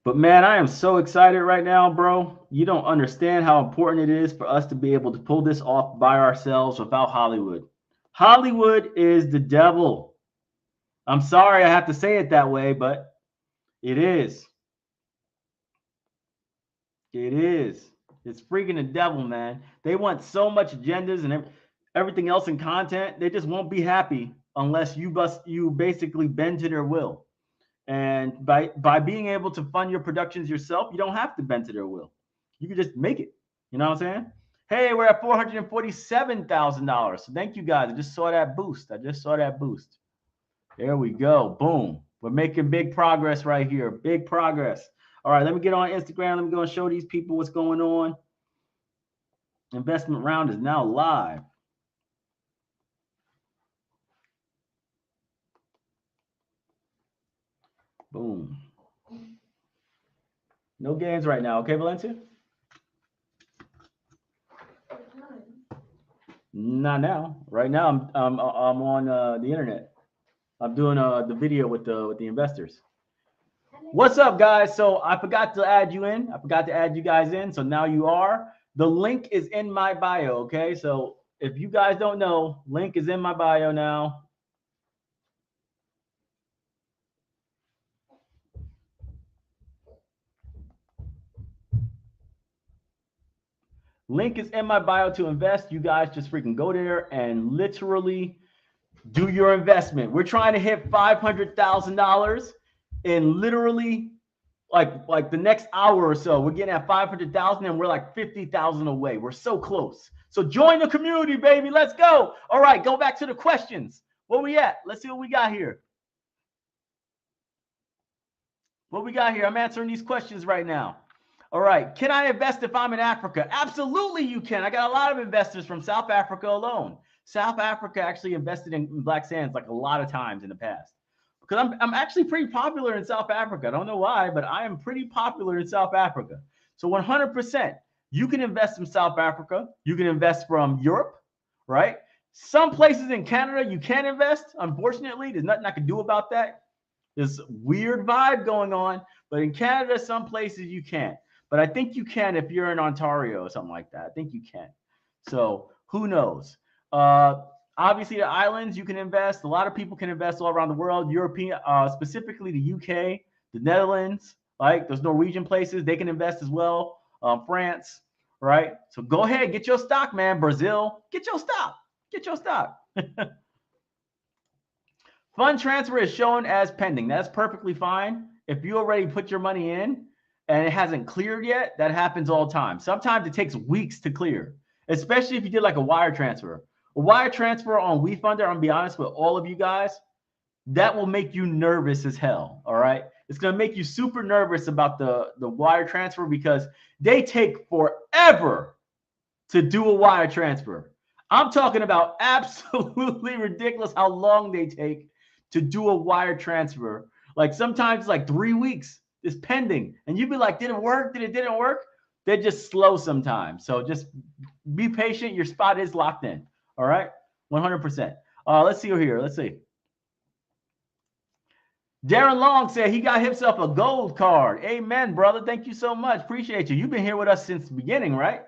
[SPEAKER 1] But man, I am so excited right now, bro. You don't understand how important it is for us to be able to pull this off by ourselves without Hollywood. Hollywood is the devil. I'm sorry I have to say it that way, but it is. It is. It's freaking the devil, man. They want so much agendas and everything else in content. They just won't be happy unless you basically bend to their will. And by being able to fund your productions yourself, you don't have to bend to their will. You can just make it. You know what I'm saying? Hey, we're at $447,000. So thank you guys. I just saw that boost. There we go. Boom. We're making big progress right here. Big progress. All right, let me get on Instagram. Let me go and show these people what's going on. Investment round is now live. Boom. No games right now. Okay, Valencia? Not now. Right now, I'm on the internet. I'm doing the video with the investors. What's up, guys? So I forgot to add you in. I forgot to add you guys in. So now you are. The link is in my bio. Okay. So if you guys don't know, link is in my bio now. Link is in my bio to invest. You guys just freaking go there and literally do your investment. We're trying to hit $500,000 in literally like the next hour or so. We're getting at 500,000 and we're like 50,000 away. We're so close. So join the community, baby. Let's go. All right, go back to the questions. Where we at? Let's see what we got here. What we got here? I'm answering these questions right now. All right. Can I invest if I'm in Africa? Absolutely, you can. I got a lot of investors from South Africa alone. South Africa actually invested in Black Sands like a lot of times in the past because I'm actually pretty popular in South Africa. I don't know why, but I am pretty popular in South Africa. So 100%, you can invest from South Africa. You can invest from Europe, right? Some places in Canada you can invest. Unfortunately, there's nothing I can do about that. This weird vibe going on, but in Canada, some places you can't. But I think you can if you're in Ontario or something like that. I think you can. So who knows? Obviously, the islands you can invest. A lot of people can invest all around the world. European, specifically the UK, the Netherlands, like those Norwegian places, they can invest as well. France, right? So go ahead, get your stock, man. Brazil, get your stock. Get your stock. Fund transfer is shown as pending. That's perfectly fine. If you already put your money in and it hasn't cleared yet, that happens all the time. Sometimes it takes weeks to clear, especially if you did like a wire transfer. A wire transfer on WeFunder, I'm gonna be honest with all of you guys, that will make you nervous as hell. All right. It's gonna make you super nervous about the wire transfer because they take forever to do a wire transfer. I'm talking about absolutely ridiculous how long they take to do a wire transfer. Like sometimes like 3 weeks is pending. And you'd be like, did it work? Did it didn't work? They're just slow sometimes. So just be patient. Your spot is locked in. All right. 100%. Let's see here. Let's see. Darren Long said he got himself a gold card. Amen, brother. Thank you so much. Appreciate you. You've been here with us since the beginning, right?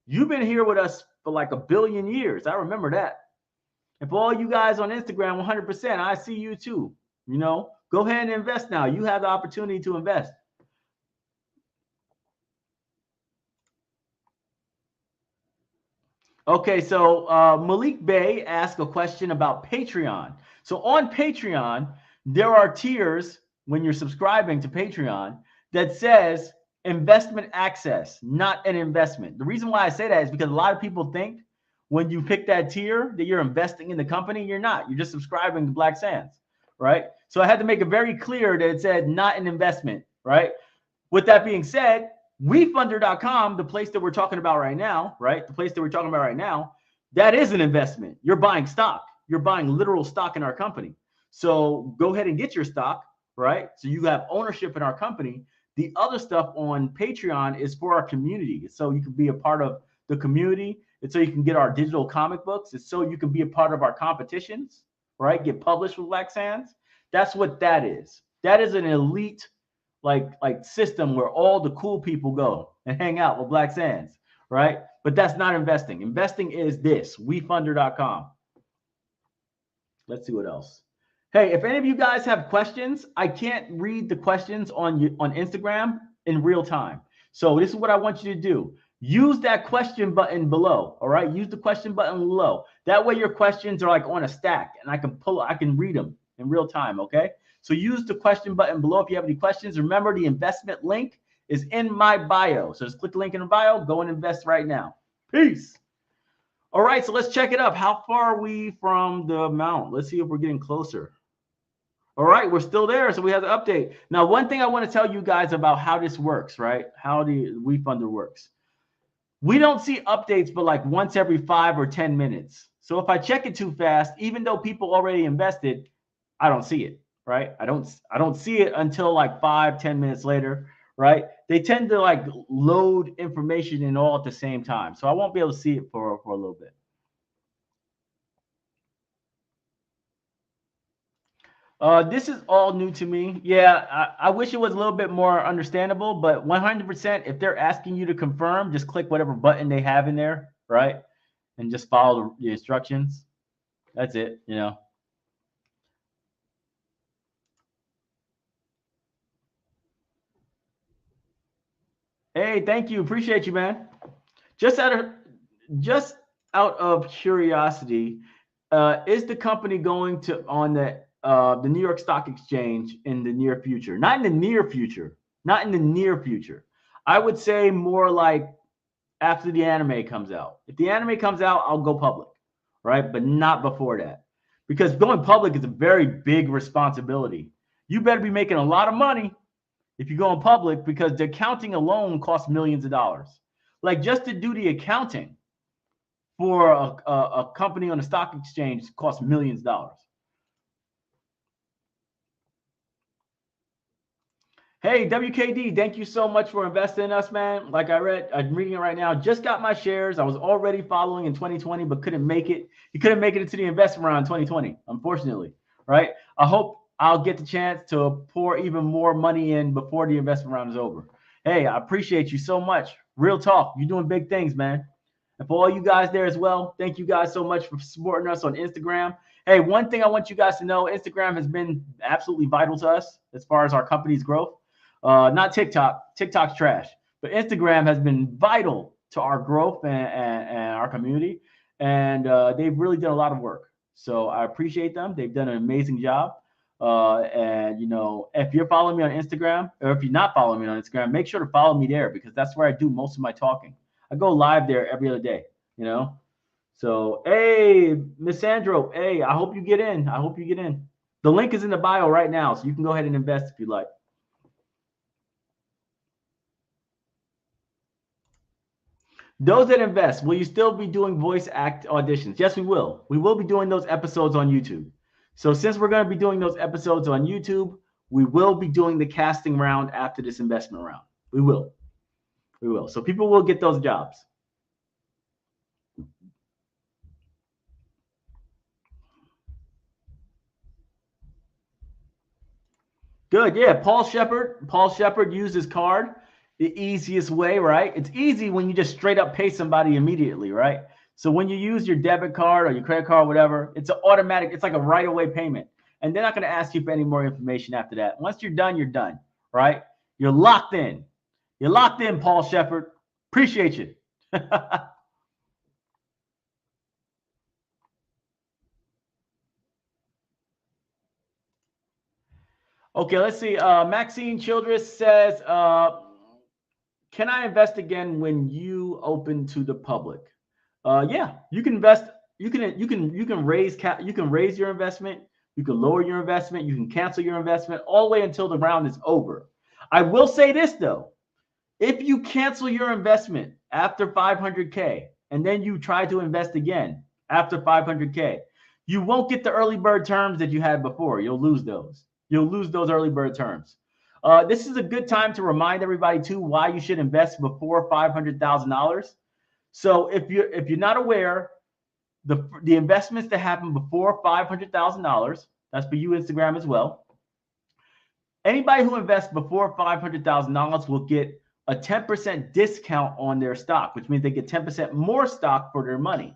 [SPEAKER 1] You've been here with us for like a billion years. I remember that. And for all you guys on Instagram, 100%, I see you too. You know, go ahead and invest now. You have the opportunity to invest. Okay, so Malik Bey asked a question about Patreon. So on Patreon, there are tiers when you're subscribing to Patreon that says investment access, not an investment. The reason why I say that is because a lot of people think when you pick that tier that you're investing in the company. You're not. You're just subscribing to Black Sands, right? So I had to make it very clear that it said not an investment, right? With that being said, WeFunder.com, the place that we're talking about right now, right? The place that we're talking about right now, that is an investment. You're buying stock. You're buying literal stock in our company. So go ahead and get your stock, right? So you have ownership in our company. The other stuff on Patreon is for our community. So you can be a part of the community. It's so you can get our digital comic books. It's so you can be a part of our competitions, right? Get published with Black Sands. That's what that is. That is an elite like system where all the cool people go and hang out with Black Sands, right? But that's not investing. Investing is this, WeFunder.com. Let's see what else. Hey, if any of you guys have questions, I can't read the questions on Instagram in real time. So this is what I want you to do. Use that question button below. All right. Use the question button below. That way your questions are like on a stack and I can read them in real time. Okay. So use the question button below if you have any questions. Remember, the investment link is in my bio. So just click the link in the bio, go and invest right now. Peace. All right, so let's check it up. How far are we from the amount? Let's see if we're getting closer. All right, we're still there. So we have the update. Now, one thing I want to tell you guys about how this works, right? How the WeFunder works. We don't see updates but like once every 5 or 10 minutes. So if I check it too fast, even though people already invested, I don't see it, right? I don't see it until like 5-10 minutes later, right? They tend to like load information in all at the same time. So I won't be able to see it for a little bit. This is all new to me. Yeah, I wish it was a little bit more understandable, but 100%, if they're asking you to confirm, just click whatever button they have in there, right? And just follow the instructions. That's it, you know. Hey, thank you. Appreciate you, man. Just out of curiosity, is the company going to on the New York Stock Exchange in the near future? Not in the near future. Not in the near future. I would say more like after the anime comes out. If the anime comes out, I'll go public, right? But not before that. Because going public is a very big responsibility. You better be making a lot of money if you're going public, because the accounting alone costs millions of dollars. Like just to do the accounting for a company on the stock exchange costs millions of dollars. Hey, WKD, thank you so much for investing in us, man. Like I'm reading it right now. Just got my shares. I was already following in 2020, but couldn't make it. You couldn't make it into the investment round in 2020, unfortunately, right? I hope I'll get the chance to pour even more money in before the investment round is over. Hey, I appreciate you so much. Real talk. You're doing big things, man. And for all you guys there as well, thank you guys so much for supporting us on Instagram. Hey, one thing I want you guys to know, Instagram has been absolutely vital to us as far as our company's growth. Not TikTok. TikTok's trash. But Instagram has been vital to our growth and our community. And they've really done a lot of work. So I appreciate them. They've done an amazing job. And, you know, if you're following me on Instagram, or if you're not following me on Instagram, make sure to follow me there, because that's where I do most of my talking. I go live there every other day, you know. So, hey, Miss Sandro, hey, I hope you get in. I hope you get in. The link is in the bio right now, so you can go ahead and invest if you like. Those that invest, will you still be doing voice act auditions? Yes, we will. We will be doing those episodes on YouTube. So since we're going to be doing those episodes on YouTube, we will be doing the casting round after this investment round. We will. We will. So people will get those jobs. Good. Yeah. Paul Shepard used his card the easiest way, right? It's easy when you just straight up pay somebody immediately, right? So when you use your debit card or your credit card, whatever, it's an automatic, it's like a right away payment. And they're not going to ask you for any more information after that. Once you're done, right? You're locked in. You're locked in, Paul Shepard. Appreciate you. Okay, let's see. Maxine Childress says, can I invest again when you open to the public? Yeah, you can invest. You can raise your investment. You can lower your investment. You can cancel your investment all the way until the round is over. I will say this though, if you cancel your investment after 500K and then you try to invest again after 500K, you won't get the early bird terms that you had before. You'll lose those. You'll lose those early bird terms. This is a good time to remind everybody too why you should invest before $500,000. So if you're not aware, the investments that happen before $500,000, that's for you Instagram as well. Anybody who invests before $500,000 will get a 10% discount on their stock, which means they get 10% more stock for their money.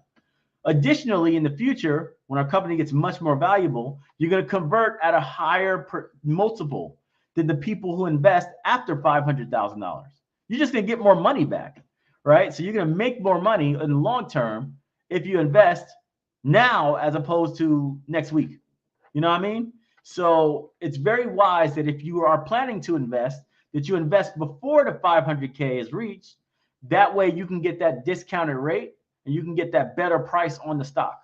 [SPEAKER 1] Additionally, in the future, when our company gets much more valuable, you're going to convert at a higher multiple than the people who invest after $500,000. You're just going to get more money back, right? So you're going to make more money in the long term if you invest now as opposed to next week. You know what I mean? So it's very wise that if you are planning to invest, that you invest before the 500K is reached. That way you can get that discounted rate and you can get that better price on the stock.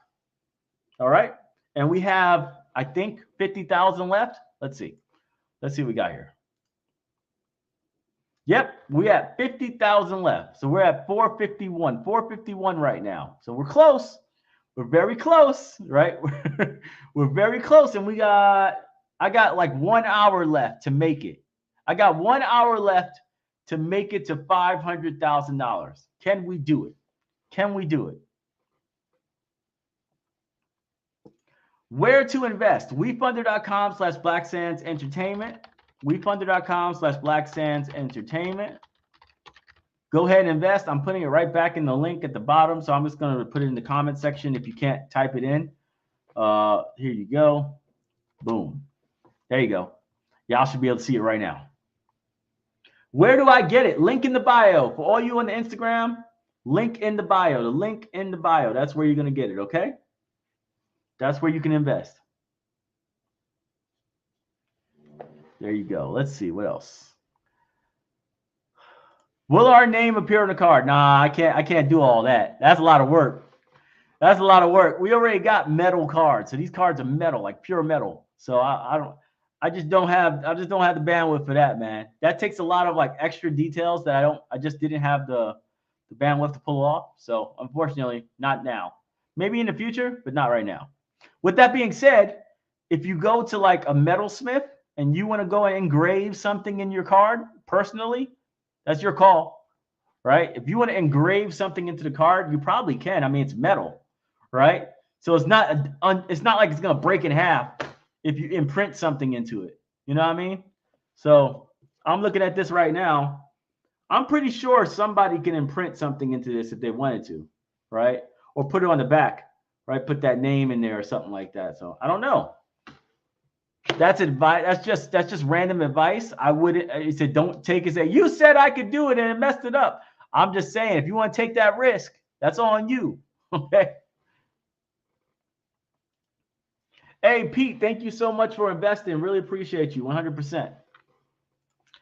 [SPEAKER 1] All right. And we have, I think, 50,000 left. Let's see what we got here. Yep, we have 50,000 left. So we're at 451 right now. So we're close. We're very close, right? We're very close. And I got like 1 hour left to make it. I got 1 hour left to make it to $500,000. Can we do it? Can we do it? Where to invest? WeFunder.com/Black Sands Entertainment. WeFunder.com/Black Sands Entertainment. Go ahead and invest. I'm putting it right back in the link at the bottom. So I'm just going to put it in the comment section if you can't type it in. Here you go. Boom. There you go. Y'all should be able to see it right now. Where do I get it? Link in the bio. For all you on the Instagram, Link in the bio. The link in the bio. That's where you're going to get it, okay? That's where you can invest. There you go. Let's see. What else? Will our name appear on the card? Nah, I can't do all that. That's a lot of work. That's a lot of work. We already got metal cards. So these cards are metal, like pure metal. So I just don't have the bandwidth for that, man. That takes a lot of like extra details that I just didn't have the bandwidth to pull off. So unfortunately, not now. Maybe in the future, but not right now. With that being said, if you go to like a metalsmith and you want to go and engrave something in your card personally, that's your call, right? If you want to engrave something into the card, you probably can. I mean, it's metal, right? So it's not like it's going to break in half if you imprint something into it. You know what I mean? So I'm looking at this right now. I'm pretty sure somebody can imprint something into this if they wanted to, right? Or put it on the back, right? Put that name in there or something like that. So I don't know. That's advice. That's just random advice. I wouldn't. He said, don't take it. Say you said I could do it and it messed it up. I'm just saying, if you want to take that risk, that's on you. Okay. Hey Pete, thank you so much for investing. Really appreciate you. 100%.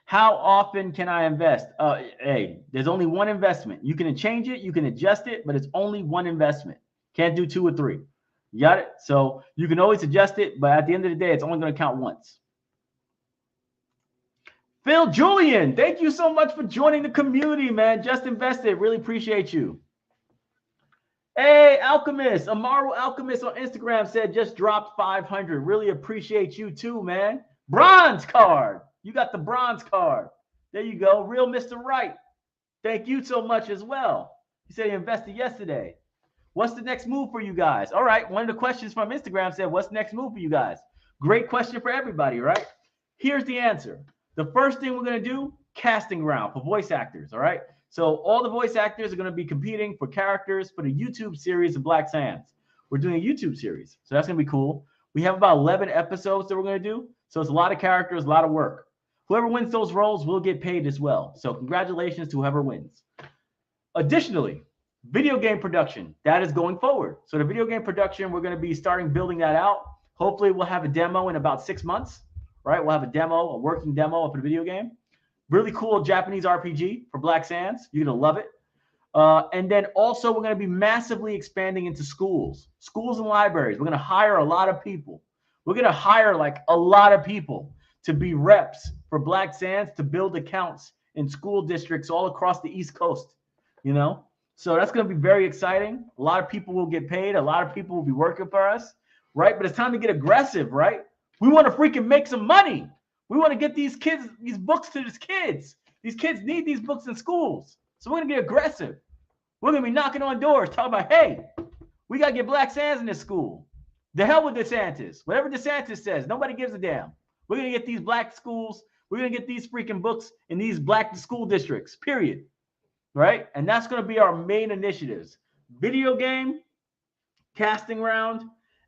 [SPEAKER 1] How often can I invest? Hey, there's only one investment. You can change it, you can adjust it, but it's only one investment. Can't do 2 or 3. You got it? So you can always adjust it, but at the end of the day, it's only going to count once. Phil Julian, thank you so much for joining the community, man. Just invested. Really appreciate you. Hey, Alchemist, Amaru Alchemist on Instagram said just dropped 500. Really appreciate you too, man. Bronze card. You got the bronze card. There you go. Real Mr. Right. Thank you so much as well. You said you invested yesterday. What's the next move for you guys? All right. One of the questions from Instagram said, what's the next move for you guys? Great question for everybody, right? Here's the answer. The first thing we're going to do, casting round for voice actors, all right? So all the voice actors are going to be competing for characters for the YouTube series of Black Sands. We're doing a YouTube series, so that's going to be cool. We have about 11 episodes that we're going to do, so it's a lot of characters, a lot of work. Whoever wins those roles will get paid as well. So congratulations to whoever wins. Additionally, video game production, that is going forward. So the video game production, we're going to be starting building that out. Hopefully we'll have a demo in about 6 months, right? We'll have a demo, a working demo of the video game. Really cool Japanese RPG for Black Sands. You're going to love it. And then also we're going to be massively expanding into schools and libraries. We're going to hire a lot of people. We're going to hire like a lot of people to be reps for Black Sands to build accounts in school districts all across the East Coast, you know? So that's going to be very exciting. A lot of people will get paid. A lot of people will be working for us, right? But it's time to get aggressive, right? We want to freaking make some money. We want to get these kids, these books to these kids. These kids need these books in schools. So we're going to get aggressive. We're going to be knocking on doors, talking about, hey, we got to get Black Sands in this school. The hell with DeSantis. Whatever DeSantis says, nobody gives a damn. We're going to get these black schools. We're going to get these freaking books in these black school districts, period. Right? And that's going to be our main initiatives. Video game, casting round,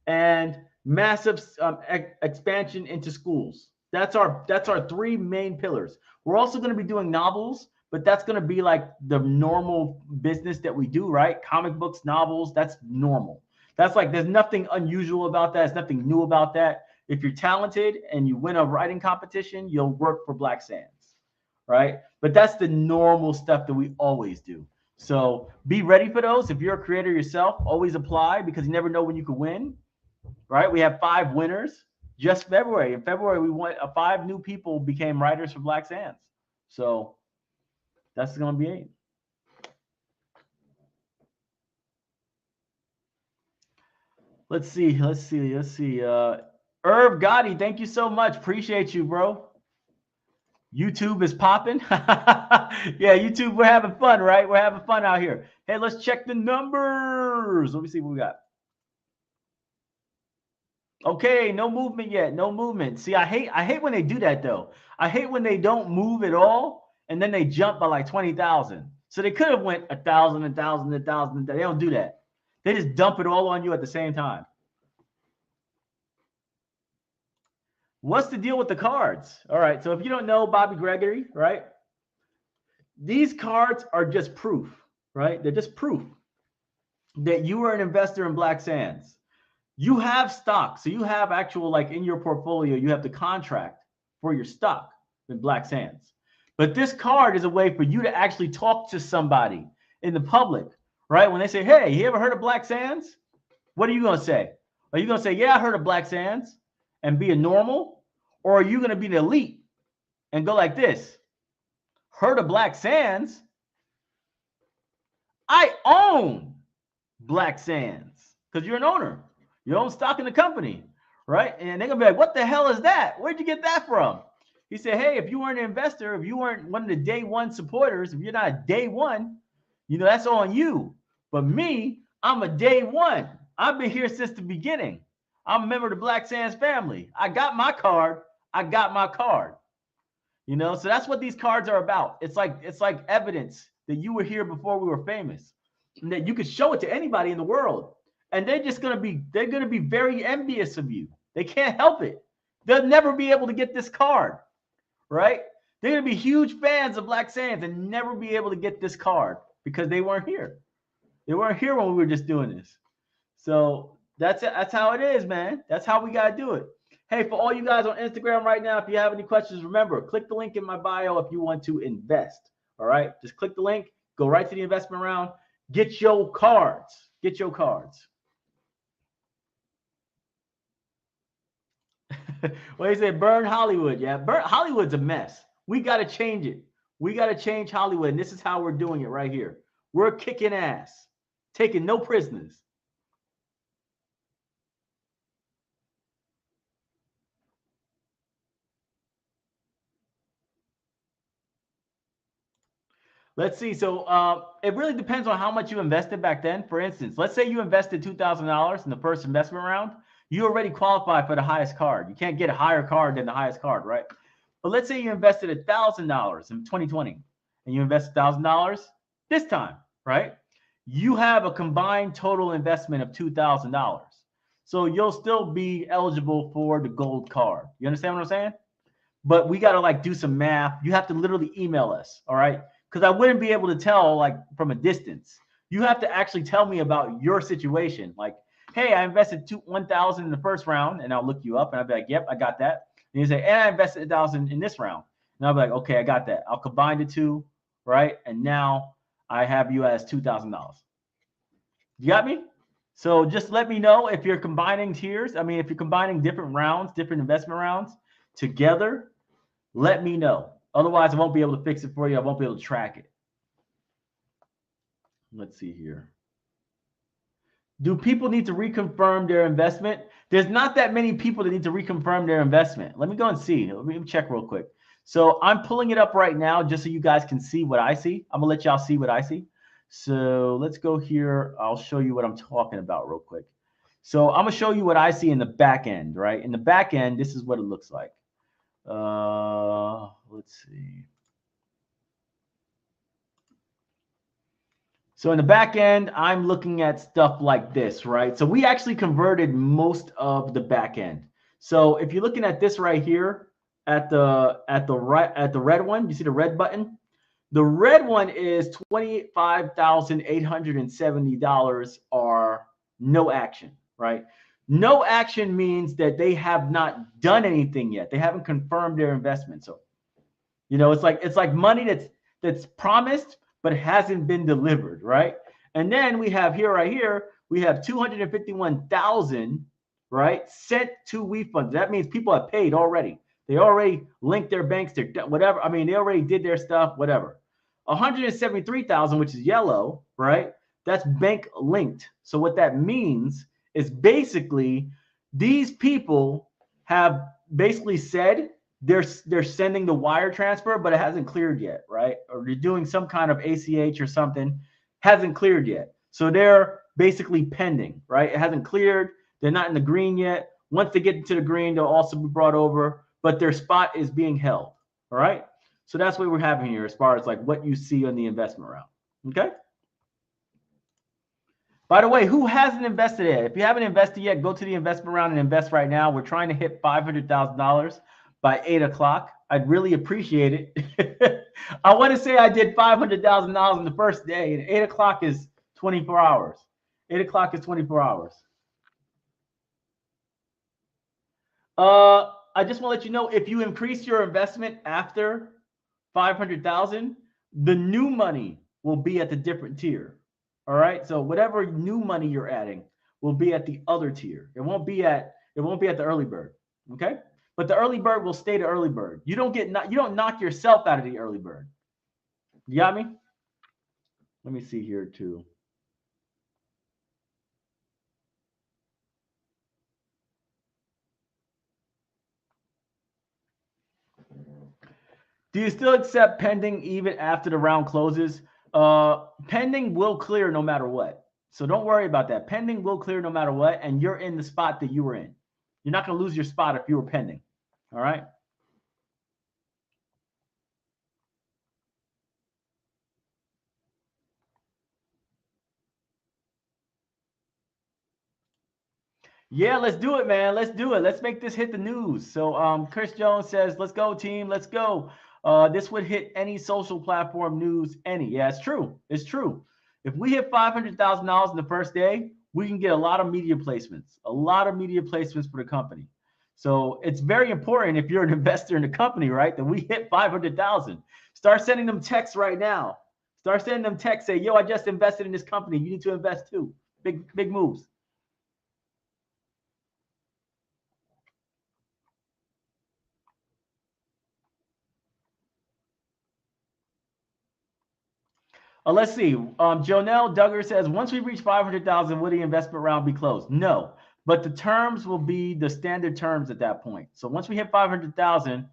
[SPEAKER 1] and massive expansion into schools. That's our 3 main pillars. We're also going to be doing novels, but that's going to be like the normal business that we do, right? Comic books, novels, that's normal. That's like, there's nothing unusual about that. There's nothing new about that. If you're talented and you win a writing competition, you'll work for Black Sands, right? But that's the normal stuff that we always do. So be ready for those. If you're a creator yourself, always apply because you never know when you could win, right? We have 5 winners just February. In February, we won 5 new people became writers for Black Sands. So that's going to be it. Let's see. Irv Gotti, thank you so much. Appreciate you, bro. YouTube is popping. Yeah, YouTube, we're having fun, right? We're having fun out here. Hey, let's check the numbers. Let me see what we got. Okay, no movement yet. No movement. See, I hate when they do that though. I hate when they don't move at all and then they jump by like 20,000. So they could have went 1,000, 1,000, 1,000. They don't do that. They just dump it all on you at the same time. What's the deal with the cards? All right, so if you don't know Bobby Gregory, right? These cards are just proof. right? They're just proof that you are an investor in Black Sands. You have stock. So you have actual, like in your portfolio, you have the contract for your stock in Black Sands. But this card is a way for you to actually talk to somebody in the public, right? When they say, hey, you ever heard of Black Sands? What are you going to say? Are you going to say, yeah, I heard of Black Sands and be a normal? Or are you going to be the elite and go like this? Heard of Black Sands? I own Black Sands because you're an owner. You own stock in the company, right? And they're going to be like, what the hell is that? Where'd you get that from? He said, hey, if you weren't an investor, if you weren't one of the day one supporters, if you're not a day one, you know, that's on you. But me, I'm a day one. I've been here since the beginning. I'm a member of the Black Sands family. I got my card. I got my card. You know, so that's what these cards are about. It's like evidence that you were here before we were famous, and that you could show it to anybody in the world. And they're going to be very envious of you. They can't help it. They'll never be able to get this card, right? They're going to be huge fans of Black Sands and never be able to get this card because they weren't here. They weren't here when we were just doing this. So that's it. That's how it is, man. That's how we got to do it. Hey, for all you guys on Instagram right now, if you have any questions, remember, click the link in my bio if you want to invest. All right? Just click the link, go right to the investment round, get your cards. Get your cards. Well, he said, burn Hollywood. Yeah, Hollywood's a mess. We got to change it. We got to change Hollywood. And this is how we're doing it right here. We're kicking ass, taking no prisoners. Let's see. So it really depends on how much you invested back then. For instance, let's say you invested $2,000 in the first investment round. You already qualify for the highest card. You can't get a higher card than the highest card, right? But let's say you invested $1,000 in 2020 and you invest $1,000 this time, right? You have a combined total investment of $2,000. So you'll still be eligible for the gold card. You understand what I'm saying? But we got to like do some math. You have to literally email us, all right? Because I wouldn't be able to tell like from a distance. You have to actually tell me about your situation. Like, hey, I invested $1,000 in the first round, and I'll look you up, and I'll be like, yep, I got that. And you say, and I invested $1,000 in this round, and I'll be like, okay, I got that. I'll combine the two, right? And now I have you as $2,000. You got me? So just let me know if you're combining tiers. I mean, if you're combining different rounds, different investment rounds together, let me know. Otherwise, I won't be able to fix it for you. I won't be able to track it. Let's see here. Do people need to reconfirm their investment? There's not that many people that need to reconfirm their investment. Let me go and see. Let me check real quick. So I'm pulling it up right now just so you guys can see what I see. I'm going to let y'all see what I see. So let's go here. I'll show you what I'm talking about real quick. So I'm going to show you what I see in the back end, right? In the back end, this is what it looks like. Let's see. So in the back end, I'm looking at stuff like this, right? So we actually converted most of the back end. So if you're looking at this right here, at the red one, you see the red button? The red one is $25,870 are no action, right? No action means that they have not done anything yet. They haven't confirmed their investment. So, you know, it's like money that's promised but hasn't been delivered, right? And then we have here, right here, we have 251,000, right, sent to WeFund. That means people have paid already. They already linked their banks to whatever. I mean, they already did their stuff, whatever. 173,000, which is yellow, right? That's bank linked. So what that means is basically these people have basically said they're sending the wire transfer, but it hasn't cleared yet, right? Or they're doing some kind of ACH or something, hasn't cleared yet. So they're basically pending, right? It hasn't cleared. They're not in the green yet. Once they get into the green, they'll also be brought over, but their spot is being held, all right? So that's what we're having here as far as like what you see on the investment round, okay? By the way, who hasn't invested yet? If you haven't invested yet, go to the investment round and invest right now. We're trying to hit $500,000 by 8 o'clock. I'd really appreciate it I want to say I did $500,000 in the first day, and 8 o'clock is 24 hours. 8 o'clock is 24 hours. I just want to let you know, if you increase your investment after 500,000, the new money will be at the different tier. All right. So whatever new money you're adding will be at the other tier. It won't be at the early bird. Okay. But the early bird will stay the early bird. You don't knock yourself out of the early bird. You got me? Let me see here too. Do you still accept pending even after the round closes? Pending will clear no matter what. So don't worry about that. Pending will clear no matter what, and you're in the spot that you were in. You're not going to lose your spot if you were pending. All right. Yeah, let's do it, man. Let's do it. Let's make this hit the news. So Chris Jones says, let's go, team. Let's go. This would hit any social platform news, any. Yeah, it's true. It's true. If we hit $500,000 in the first day, we can get a lot of media placements, for the company. So it's very important, if you're an investor in the company, right, that we hit 500,000. Start sending them texts right now. Start sending them texts. Say, yo, I just invested in this company. You need to invest too. Big moves. Let's see. Jonelle Duggar says, once we reach 500,000, will the investment round be closed? No, but the terms will be the standard terms at that point. So once we hit 500,000,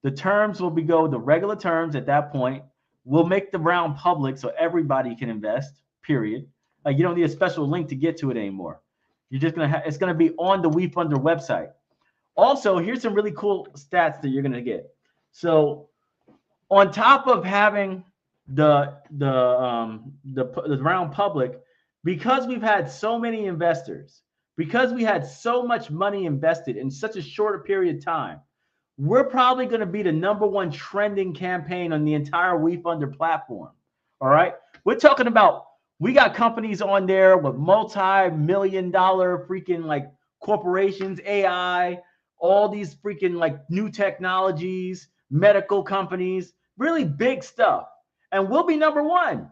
[SPEAKER 1] the terms will go the regular terms at that point. We'll make the round public so everybody can invest, period. You don't need a special link to get to it anymore. You're just going to it's going to be on the WeFunder website. Also, here's some really cool stats that you're going to get. So on top of having the round public, because we've had so many investors, because we had so much money invested in such a short period of time, we're probably going to be the #1 trending campaign on the entire WeFunder platform. All right. We're talking about, we got companies on there with multi-million-dollar freaking like corporations, AI, all these freaking like new technologies, medical companies, really big stuff. And we'll be #1.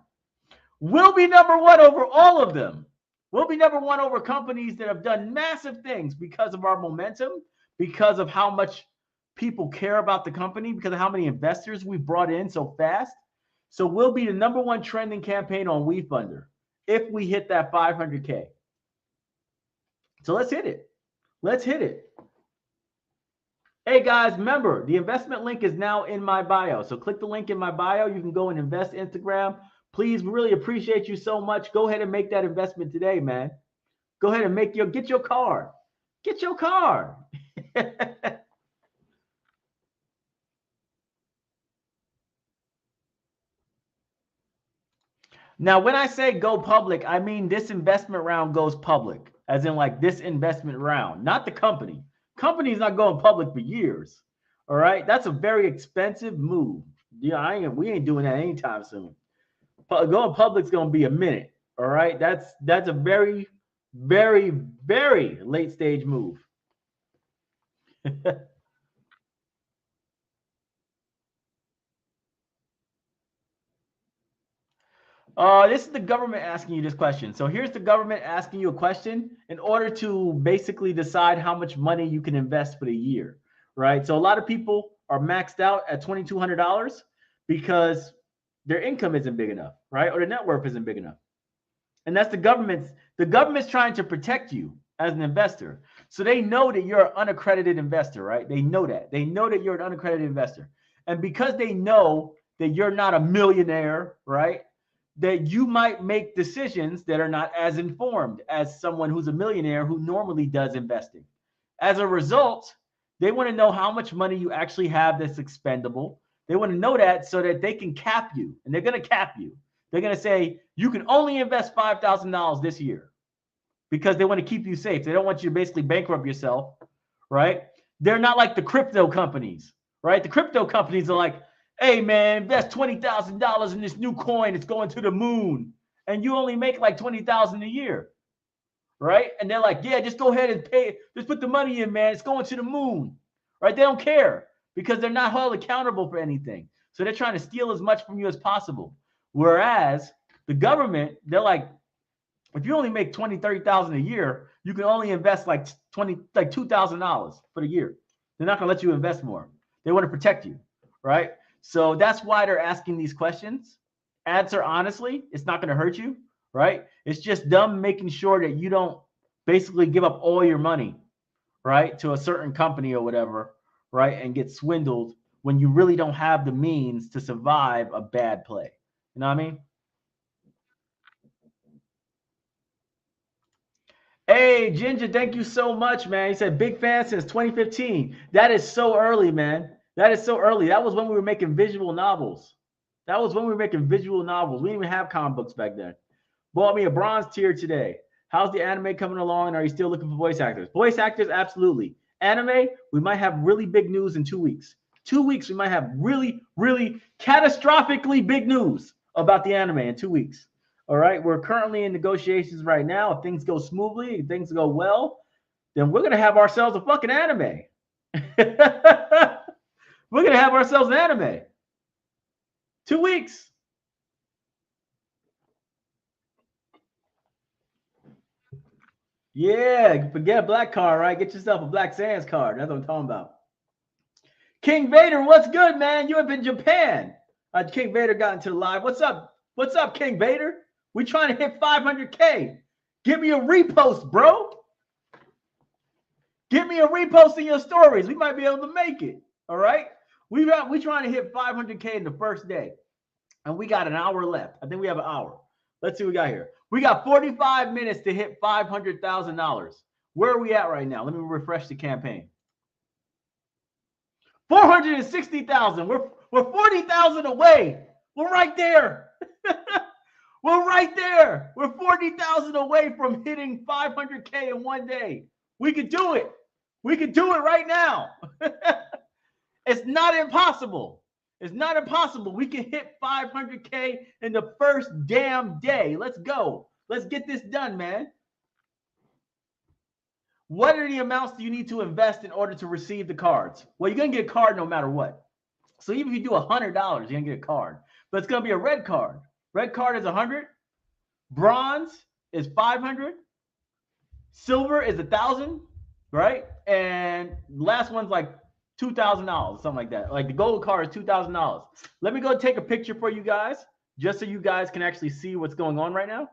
[SPEAKER 1] We'll be #1 over all of them. We'll be #1 over companies that have done massive things because of our momentum, because of how much people care about the company, because of how many investors we brought in so fast. So we'll be the #1 trending campaign on WeFunder if we hit that 500K. So let's hit it. Let's hit it. Hey guys, remember, the investment link is now in my bio. So click the link in my bio. You can go and invest Instagram. Please, really appreciate you so much. Go ahead and make that investment today, man. Go ahead and get your card. Get your card. Now, when I say go public, I mean this investment round goes public, as in like this investment round, not the company. Company's not going public for years. All right. That's a very expensive move. Yeah, we ain't doing that anytime soon. Going public's going to be a minute. All right. That's a very, very, very late stage move. This is the government asking you this question. So here's the government asking you a question in order to basically decide how much money you can invest for the year, right? So a lot of people are maxed out at $2,200 because their income isn't big enough, right? Or their net worth isn't big enough. And that's the government's trying to protect you as an investor. So they know that you're an unaccredited investor, right? They know that. They know that you're an unaccredited investor. And because they know that you're not a millionaire, right? That you might make decisions that are not as informed as someone who's a millionaire who normally does investing. As a result, they want to know how much money you actually have that's expendable. They want to know that so that they can cap you, and they're going to cap you. They're going to say, you can only invest $5,000 this year because they want to keep you safe. They don't want you to basically bankrupt yourself, right? They're not like the crypto companies, right? The crypto companies are like, hey man, invest $20,000 in this new coin. It's going to the moon, and you only make like $20,000 a year, right? And they're like, yeah, just go ahead and pay. Just put the money in, man. It's going to the moon, right? They don't care because they're not held accountable for anything. So they're trying to steal as much from you as possible. Whereas the government, they're like, if you only make 20, 30,000 a year, you can only invest like $2,000 for the year. They're not going to let you invest more. They want to protect you, right? So that's why they're asking these questions. Answer honestly. It's not going to hurt you, right? It's just them making sure that you don't basically give up all your money, right, to a certain company or whatever, right, and get swindled when you really don't have the means to survive a bad play. You know what I mean? Hey, Ginger, thank you so much, man. He said, big fan since 2015. That is so early, man. That is so early. That was when we were making visual novels. That was when we were making visual novels. We didn't even have comic books back then. Bought me a bronze tier today. How's the anime coming along? And are you still looking for voice actors? Voice actors, absolutely. Anime, we might have really big news in 2 weeks. 2 weeks, we might have really, really catastrophically big news about the anime in 2 weeks. All right. We're currently in negotiations right now. If things go smoothly, if things go well, then we're going to have ourselves a fucking anime. We're going to have ourselves an anime. 2 weeks. Yeah, forget a black card, right? Get yourself a Black Sands card. That's what I'm talking about. King Vader, what's good, man? You have been Japan. King Vader got into the live. What's up? What's up, King Vader? We trying to hit 500K. Give me a repost, bro. Give me a repost in your stories. We might be able to make it. All right. We trying to hit 500K in the first day. And we got an hour left. I think we have an hour. Let's see what we got here. We got 45 minutes to hit $500,000. Where are we at right now? Let me refresh the campaign. 460,000. We're 40,000 away. We're right there. We're right there. We're 40,000 away from hitting 500K in one day. We could do it. We could do it right now. It's not impossible. It's not impossible. We can hit 500K in the first damn day. Let's go. Let's get this done, man. What are the amounts do you need to invest in order to receive the cards? Well, you're going to get a card no matter what. So even if you do $100, you're going to get a card. But it's going to be a red card. Red card is 100. Bronze is 500. Silver is 1,000, right? And last one's like $2,000, something like that. Like the gold card is $2,000. Let me go take a picture for you guys, just so you guys can actually see what's going on right now.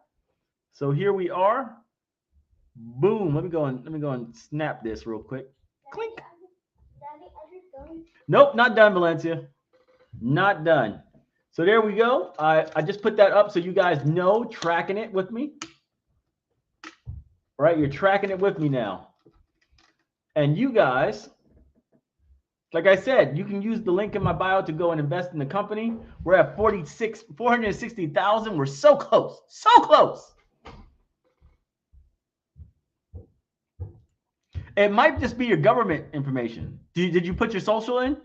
[SPEAKER 1] So here we are. Boom. Let me go and snap this real quick. Clink. Nope, not done, Valencia. Not done. So there we go. I just put that up so you guys know, tracking it with me. Right, you're tracking it with me now. And you guys, like I said, you can use the link in my bio to go and invest in the company. We're at 460,000. We're so close. So close. It might just be your government information. Did you put your social in?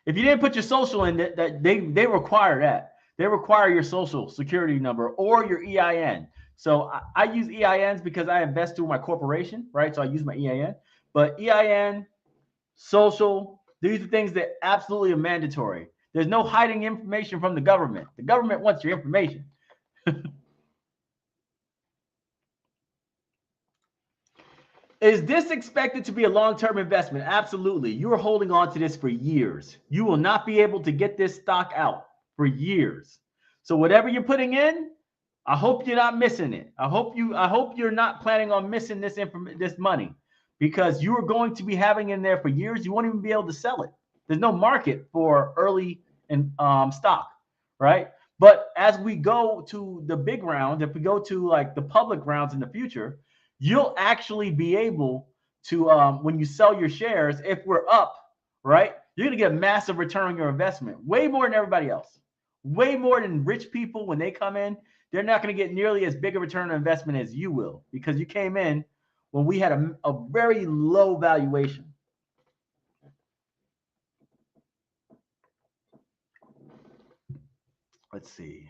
[SPEAKER 1] If you didn't put your social in, they require that. They require your social security number or your EIN. So I use EINs because I invest through my corporation, right? So I use my EIN. But EIN, social, these are things that absolutely are mandatory. There's no hiding information from the government. The government wants your information. Is this expected to be a long-term investment? Absolutely. You are holding on to this for years. You will not be able to get this stock out for years. So whatever you're putting in, I hope you're not missing it. I hope you're not planning on missing this money, because you are going to be having in there for years. You won't even be able to sell it. There's no market for early stock, right? But as we go to the big round, if we go to like the public rounds in the future, you'll actually be able to, when you sell your shares, if we're up, right, you're going to get a massive return on your investment, way more than everybody else, way more than rich people. When they come in, they're not going to get nearly as big a return on investment as you will, because you came in when we had a very low valuation. let's see.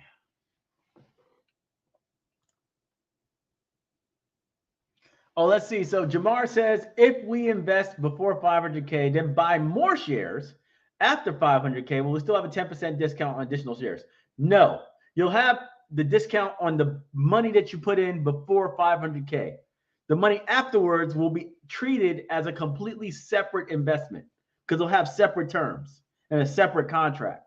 [SPEAKER 1] Oh, let's see. So Jamar says if we invest before 500K, then buy more shares after 500K, will we still have a 10% discount on additional shares? No, you'll have the discount on the money that you put in before 500K. The money afterwards will be treated as a completely separate investment because they'll have separate terms and a separate contract.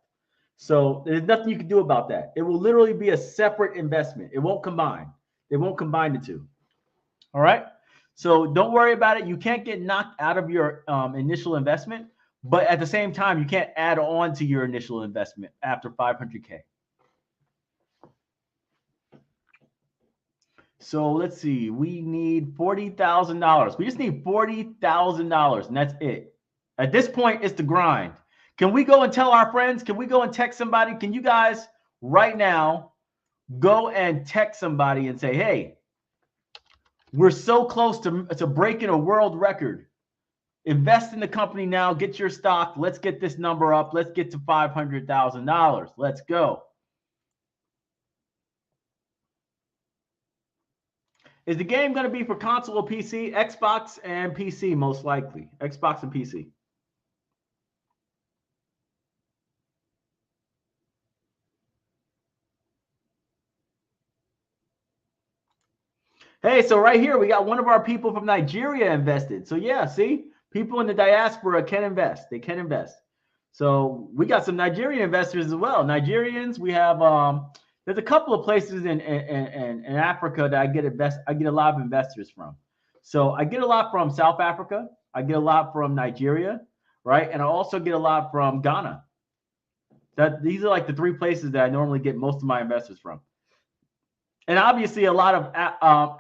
[SPEAKER 1] So there's nothing you can do about that. It will literally be a separate investment. It won't combine. They won't combine the two. All right. So don't worry about it. You can't get knocked out of your initial investment, but at the same time, you can't add on to your initial investment after 500K. So let's see. We need $40,000. We just need $40,000, and that's it. At this point, it's the grind. Can we go and tell our friends? Can we go and text somebody? Can you guys right now go and text somebody and say, hey, we're so close to breaking a world record. Invest in the company now. Get your stock. Let's get this number up. Let's get to $500,000. Let's go. Is the game going to be for console or PC? Xbox and PC, most likely. Xbox and PC. Hey, so right here, we got one of our people from Nigeria invested. So yeah, see, people in the diaspora can invest. They can invest. So we got some Nigerian investors as well. Nigerians, we have there's a couple of places in Africa that I get a lot of investors from. So I get a lot from South Africa. I get a lot from Nigeria, right? And I also get a lot from Ghana. These are like the three places that I normally get most of my investors from. And obviously, a lot of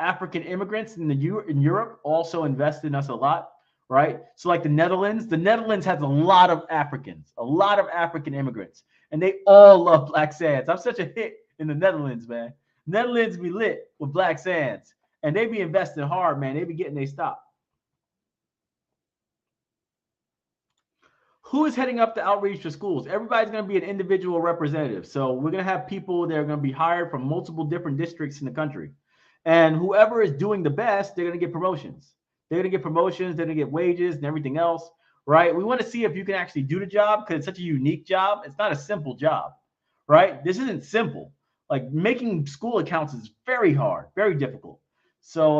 [SPEAKER 1] African immigrants in Europe also invest in us a lot, right? So like the Netherlands has a lot of Africans, a lot of African immigrants, and they all love Black Sands. I'm such a hit in the Netherlands, man. Netherlands be lit with Black Sands, and they be investing hard, man. They be getting their stock. Who is heading up the outreach for schools? Everybody's going to be an individual representative. So we're going to have people that are going to be hired from multiple different districts in the country. And whoever is doing the best, they're going to get promotions. They're going to get promotions. They're going to get wages and everything else, right? We want to see if you can actually do the job because it's such a unique job. It's not a simple job, right? This isn't simple. Like making school accounts is very hard, very difficult. So,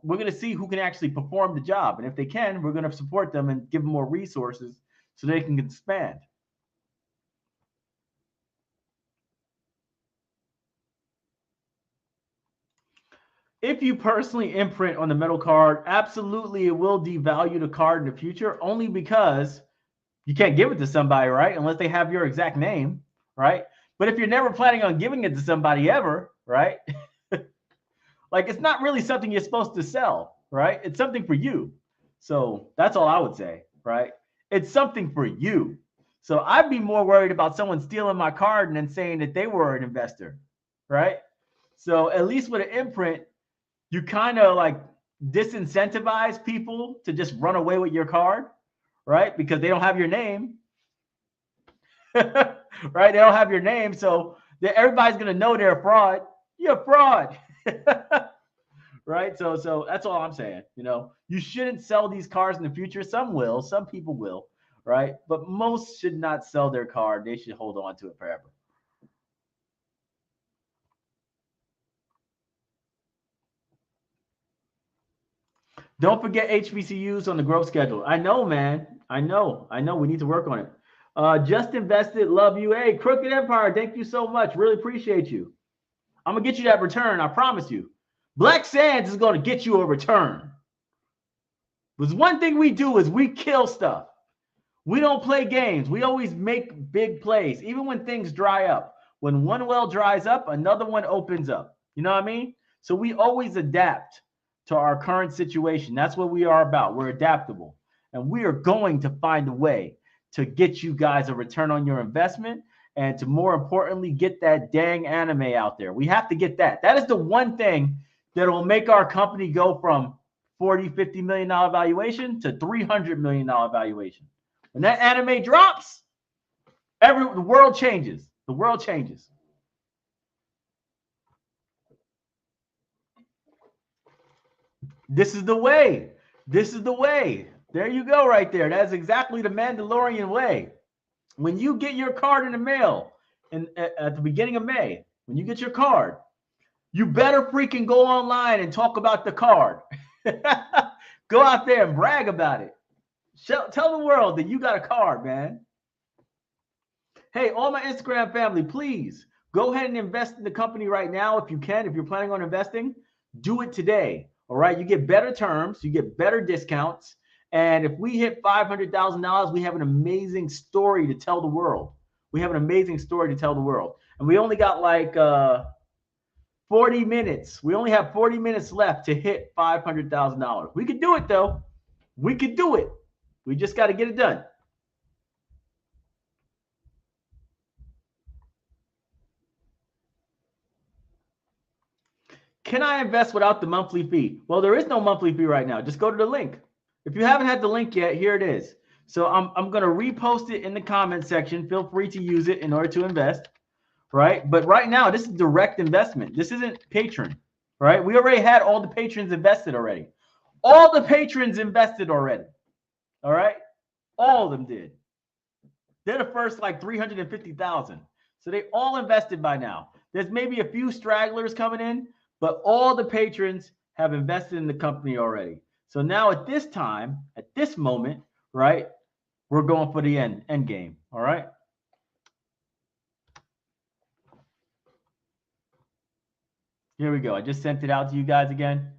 [SPEAKER 1] we're going to see who can actually perform the job. And if they can, we're going to support them and give them more resources so they can expand. If you personally imprint on the metal card, absolutely it will devalue the card in the future only because you can't give it to somebody, right? Unless they have your exact name, right? But if you're never planning on giving it to somebody ever, right? Like it's not really something you're supposed to sell, right? It's something for you. So that's all I would say, right? It's something for you. So I'd be more worried about someone stealing my card and then saying that they were an investor, right? So at least with an imprint, you kind of like disincentivize people to just run away with your card, right? Because they don't have your name, right? They don't have your name. So everybody's going to know they're a fraud. You're a fraud. Right? So that's all I'm saying. You shouldn't sell these cars in the future. Some will, some people will, right? But most should not sell their car. They should hold on to it forever. Don't forget HBCUs on the growth schedule. I know, man. I know. We need to work on it. Just invested. Love you. Hey, Crooked Empire. Thank you so much. Really appreciate you. I'm going to get you that return. I promise you. Black Sands is going to get you a return. Because one thing we do is we kill stuff. We don't play games. We always make big plays, even when things dry up. When one well dries up, another one opens up. You know what I mean? So we always adapt to our current situation. That's what we are about. We're adaptable. And we are going to find a way to get you guys a return on your investment and to, more importantly, get that dang anime out there. We have to get that. That is the one thing that will make our company go from $40-50 million valuation to $300 million valuation. When that anime drops, the world changes. The world changes. This is the way. This is the way. There you go right there. That's exactly the Mandalorian way. When you get your card in the mail at the beginning of May, when you get your card, you better freaking go online and talk about the card. Go out there and brag about it. Tell the world that you got a card, man. Hey, all my Instagram family, please go ahead and invest in the company right now if you can. If you're planning on investing, do it today. All right. You get better terms, you get better discounts. And if we hit $500,000, we have an amazing story to tell the world. We have an amazing story to tell the world. And we only got like 40 minutes. We only have 40 minutes left to hit $500,000. We could do it, though. We could do it. We just got to get it done. Can I invest without the monthly fee? Well, there is no monthly fee right now. Just go to the link. If you haven't had the link yet, here it is. So I'm going to repost it in the comment section. Feel free to use it in order to invest, right? But right now, this is direct investment. This isn't patron, right? We already had all the patrons invested already. All the patrons invested already, all right? All of them did. They're the first like 350,000. So they all invested by now. There's maybe a few stragglers coming in, but all the patrons have invested in the company already. So now at this time, at this moment, right, we're going for the end game. All right. Here we go. I just sent it out to you guys again.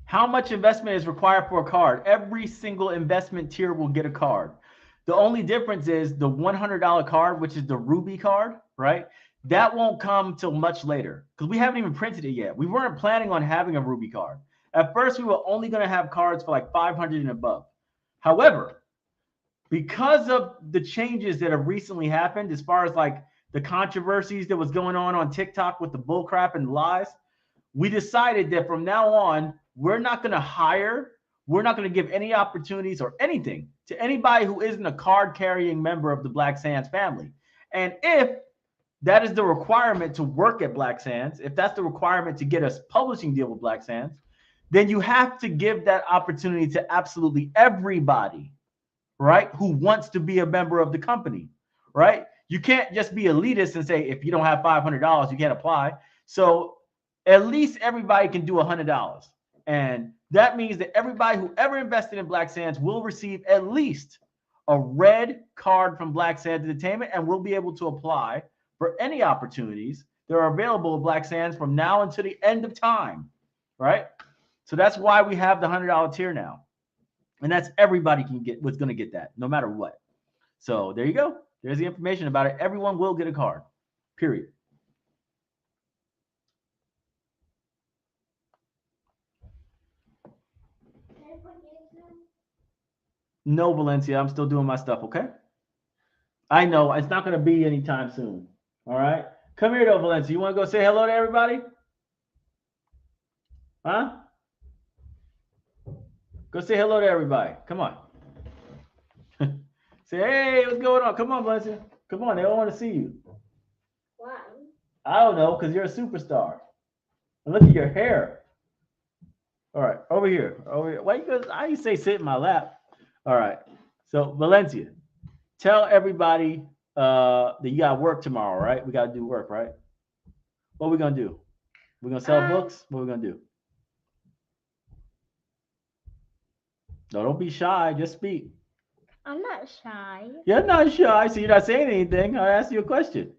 [SPEAKER 1] How much investment is required for a card? Every single investment tier will get a card. The only difference is the $100 card, which is the Ruby card, right? That won't come till much later because we haven't even printed it yet. We weren't planning on having a Ruby card. At first, we were only going to have cards for like 500 and above. However, because of the changes that have recently happened, as far as like the controversies that was going on TikTok with the bullcrap and lies, we decided that from now on, we're not going to hire, we're not going to give any opportunities or anything to anybody who isn't a card-carrying member of the Black Sands family. And if that is the requirement to work at Black Sands, if that's the requirement to get a publishing deal with Black Sands, then you have to give that opportunity to absolutely everybody, right, who wants to be a member of the company, right? You can't just be elitist and say, if you don't have $500, you can't apply. So at least everybody can do $100. And that means that everybody who ever invested in Black Sands will receive at least a red card from Black Sands Entertainment and will be able to apply for any opportunities that are available at Black Sands from now until the end of time, right? So that's why we have the $100 tier now. And that's everybody can get what's going to get that, no matter what. So there you go. There's the information about it. Everyone will get a card, period. No, Valencia, I'm still doing my stuff, okay? I know. It's not going to be anytime soon, all right? Come here, though, Valencia. You want to go say hello to everybody? Huh? Go say hello to everybody. Come on. Say, hey, what's going on? Come on, Valencia. Come on. They all want to see you.
[SPEAKER 3] Why?
[SPEAKER 1] I don't know, because you're a superstar. And look at your hair. All right, over here. Over here. Why you say sit in my lap? All right. So Valencia, tell everybody that you got work tomorrow, right? We got to do work, right? What are we gonna do? We're gonna sell books. What are we gonna do? No, don't be shy. Just speak.
[SPEAKER 3] I'm not shy.
[SPEAKER 1] You're not shy, so you're not saying anything. I asked you a question.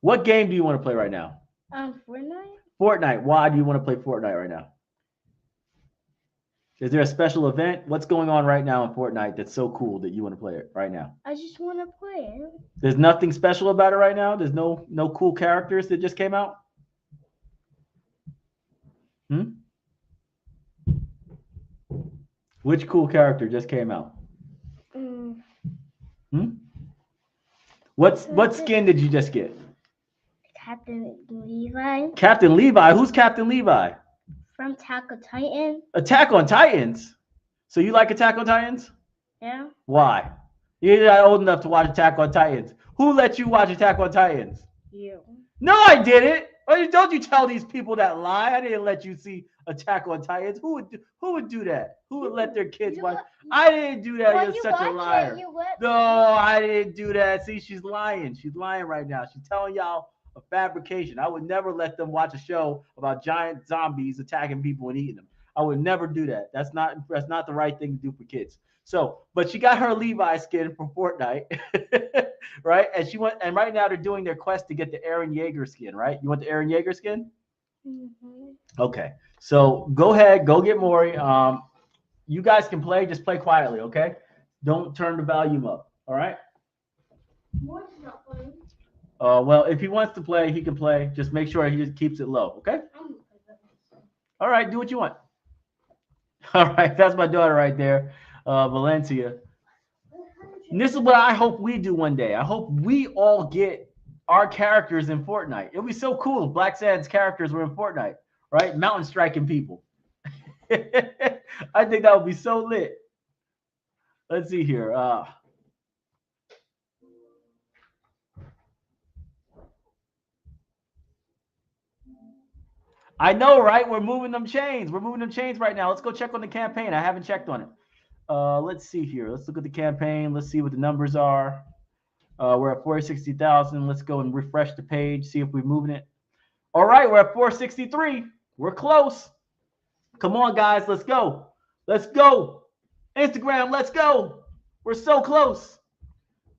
[SPEAKER 1] What game do you want to play right now?
[SPEAKER 3] Fortnite.
[SPEAKER 1] Fortnite. Why do you want to play Fortnite right now? Is there a special event? What's going on right now in Fortnite that's so cool that you want to play it right now?
[SPEAKER 3] I just want to play it.
[SPEAKER 1] There's nothing special about it right now? There's no cool characters that just came out? Which cool character just came out? What skin did you just get?
[SPEAKER 3] Captain Levi
[SPEAKER 1] Captain Levi. Who's Captain Levi?
[SPEAKER 3] from Attack on Titan.
[SPEAKER 1] Attack on Titans. So you like Attack on Titans?
[SPEAKER 3] Yeah.
[SPEAKER 1] Why? You're not old enough to watch Attack on Titans. Who let you watch Attack on Titans?
[SPEAKER 3] You.
[SPEAKER 1] No, I didn't. Don't you tell these people that lie. I didn't let you see Attack on Titans. Who would do that? Who would let their kids watch? I didn't do that. You're such a liar. No, I didn't do that. See, she's lying. She's lying right now. She's telling y'all a fabrication. I would never let them watch a show about giant zombies attacking people and eating them. I would never do that. That's not the right thing to do for kids. So, but she got her Levi skin from Fortnite, right? And she went, and right now they're doing their quest to get the Eren Yeager skin, right? You want the Eren Yeager skin?
[SPEAKER 3] Mm-hmm.
[SPEAKER 1] Okay. So go ahead, go get Maury. You guys can play, just play quietly, okay? Don't turn the volume up, all right?
[SPEAKER 3] What's not playing?
[SPEAKER 1] Well, if he wants to play, he can play. Just make sure he just keeps it low, okay? All right, do what you want. All right, that's my daughter right there, Valencia. And this is what I hope we do one day. I hope we all get our characters in Fortnite. It'll be so cool if Black Sands characters were in Fortnite, right? Mountain striking people. I think that would be so lit. Let's see here. I know, right? We're moving them chains. We're moving them chains right now. Let's go check on the campaign. I haven't checked on it. Let's see here. Let's look at the campaign. Let's see what the numbers are. We're at 460,000. Let's go and refresh the page, see if we're moving it. All right, we're at 463. We're close. Come on, guys. Let's go. Let's go. Instagram, let's go. We're so close.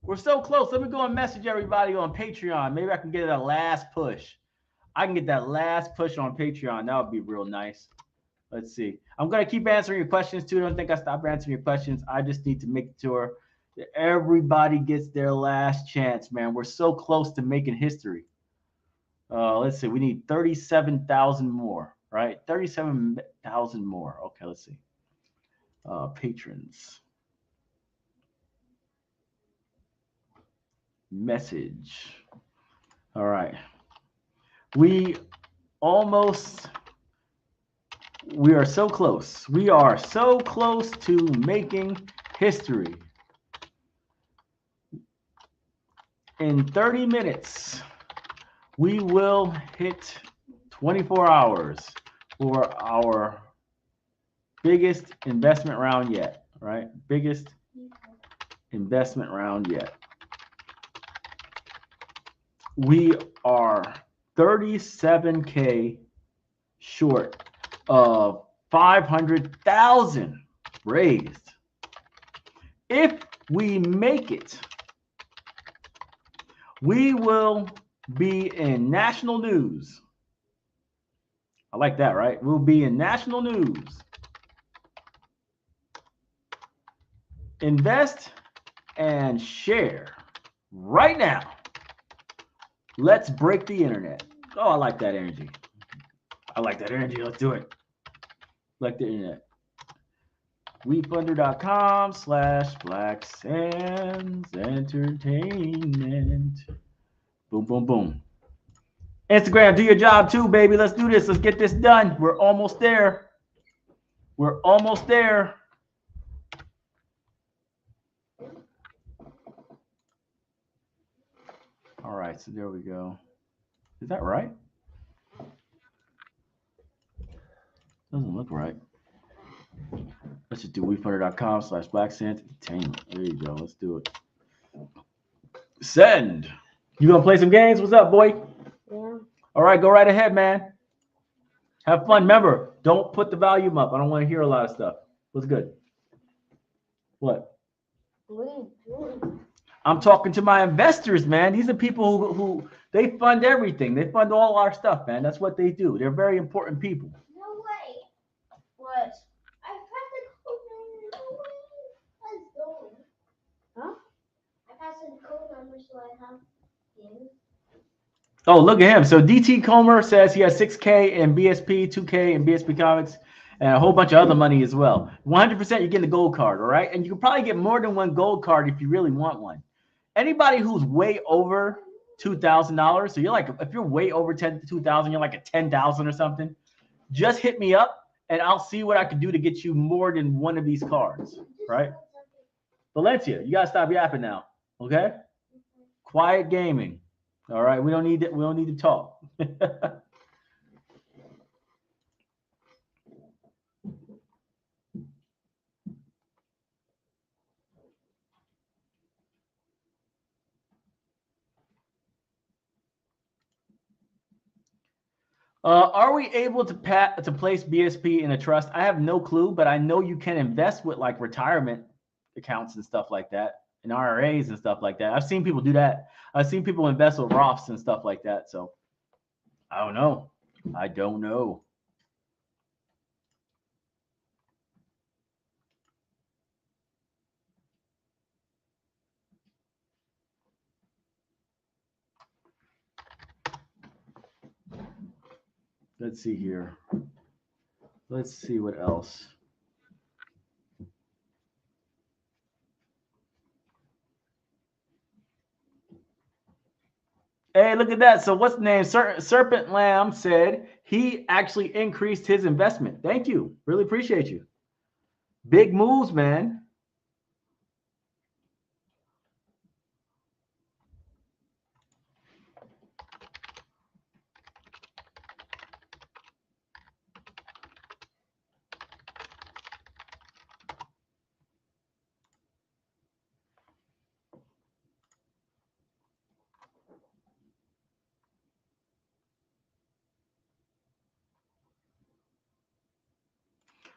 [SPEAKER 1] We're so close. Let me go and message everybody on Patreon. Maybe I can get that last push. I can get that last push on Patreon. That would be real nice. Let's see. I'm going to keep answering your questions, too. Don't think I stopped answering your questions. I just need to make sure that everybody gets their last chance, man. We're so close to making history. Let's see. We need 37,000 more, right? 37,000 more. Okay, let's see. Patrons. Message. All right. We are so close. We are so close to making history. In 30 minutes, we will hit 24 hours for our biggest investment round yet, right? Biggest investment round yet. We are 37K short of 500,000 raised. If we make it, we will be in national news. I like that, right? We'll be in national news. Invest and share right now. Let's break the internet. Oh, I like that energy. I like that energy. Let's do it. Like the internet. WeFunder.com/Black Sands Entertainment. Boom, boom, boom. Instagram, do your job too, baby. Let's do this. Let's get this done. We're almost there. We're almost there. All right, so there we go. Is that right? Doesn't look right. Let's just do WeFunder.com/Black Sands Entertainment. There you go. Let's do it. Send. You gonna play some games? What's up, boy?
[SPEAKER 3] Yeah.
[SPEAKER 1] All right, go right ahead, man. Have fun. Remember, don't put the volume up. I don't want to hear a lot of stuff. What's good? What?
[SPEAKER 3] What are you doing?
[SPEAKER 1] I'm talking to my investors, man. These are people who they fund everything. They fund all our stuff, man. That's what they do. They're very important people.
[SPEAKER 3] No way. What? I pressed the code. No way. Let's go. Huh? I passed the code number so I have you.
[SPEAKER 1] Oh, look at him. So DT Comer says he has 6K in BSP, 2K in BSP Comics, and a whole bunch of other money as well. 100% you're getting the gold card, all right? And you can probably get more than one gold card if you really want one. anybody who's way over $2,000, so you're like, if you're way over 2,000, you're like at 10,000 or something, just hit me up and I'll see what I can do to get you more than one of these cards, right? Valencia, you gotta stop yapping now, okay? Quiet gaming. All right, we don't need to talk. Are we able to place BSP in a trust? I have no clue, but I know you can invest with like retirement accounts and stuff like that, and IRAs and stuff like that. I've seen people do that. I've seen people invest with Roths and stuff like that. So I don't know. I don't know. Let's see here. Let's see what else. Hey, look at that. So what's the name? Serpent Lamb said he actually increased his investment. Thank you. Really appreciate you. Big moves, man.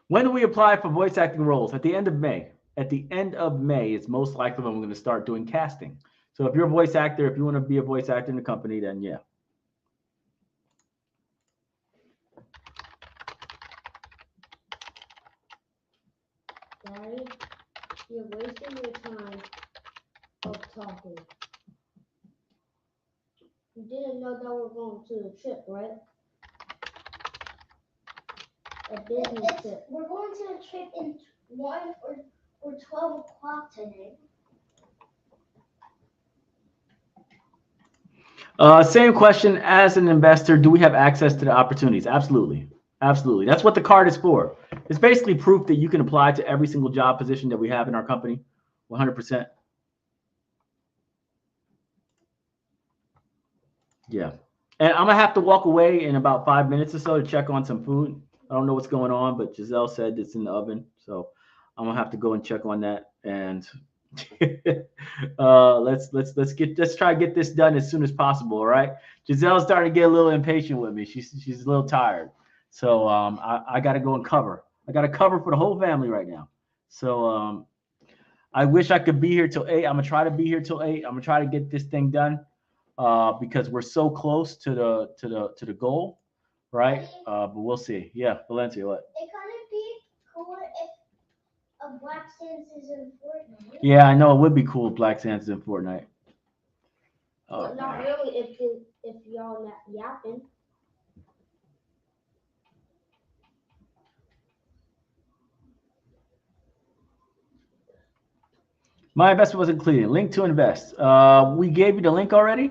[SPEAKER 1] When do we apply for voice acting roles? At the end of May. At the end of May is most likely when we're going to start doing casting. So if you're a voice actor, if you want to be a voice actor in the company, then yeah.
[SPEAKER 3] Daddy, you're wasting your time of talking. You didn't know that we're going to the trip, right? A business trip. We're going to a trip in 1 or 12 o'clock today.
[SPEAKER 1] Same question. As an investor, do we have access to the opportunities? Absolutely. Absolutely. That's what the card is for. It's basically proof that you can apply to every single job position that we have in our company. 100%. Yeah. And I'm going to have to walk away in about 5 minutes or so to check on some food. I don't know what's going on, but Giselle said it's in the oven. So I'm going to have to go and check on that. And let's try to get this done as soon as possible. All right. Giselle's starting to get a little impatient with me. She's a little tired. So I got to go and cover. I got to cover for the whole family right now. So I wish I could be here till 8. I'm gonna try to be here till 8. I'm gonna try to get this thing done because we're so close to the goal, right? But we'll see. Yeah, Valencia, what?
[SPEAKER 3] It kind of be cool if a Black Sands is in Fortnite.
[SPEAKER 1] Yeah, I know it would be cool if Black Sands in Fortnite.
[SPEAKER 3] But not really if y'all not yapping.
[SPEAKER 1] My investment was included. Link to invest. We gave you the link already.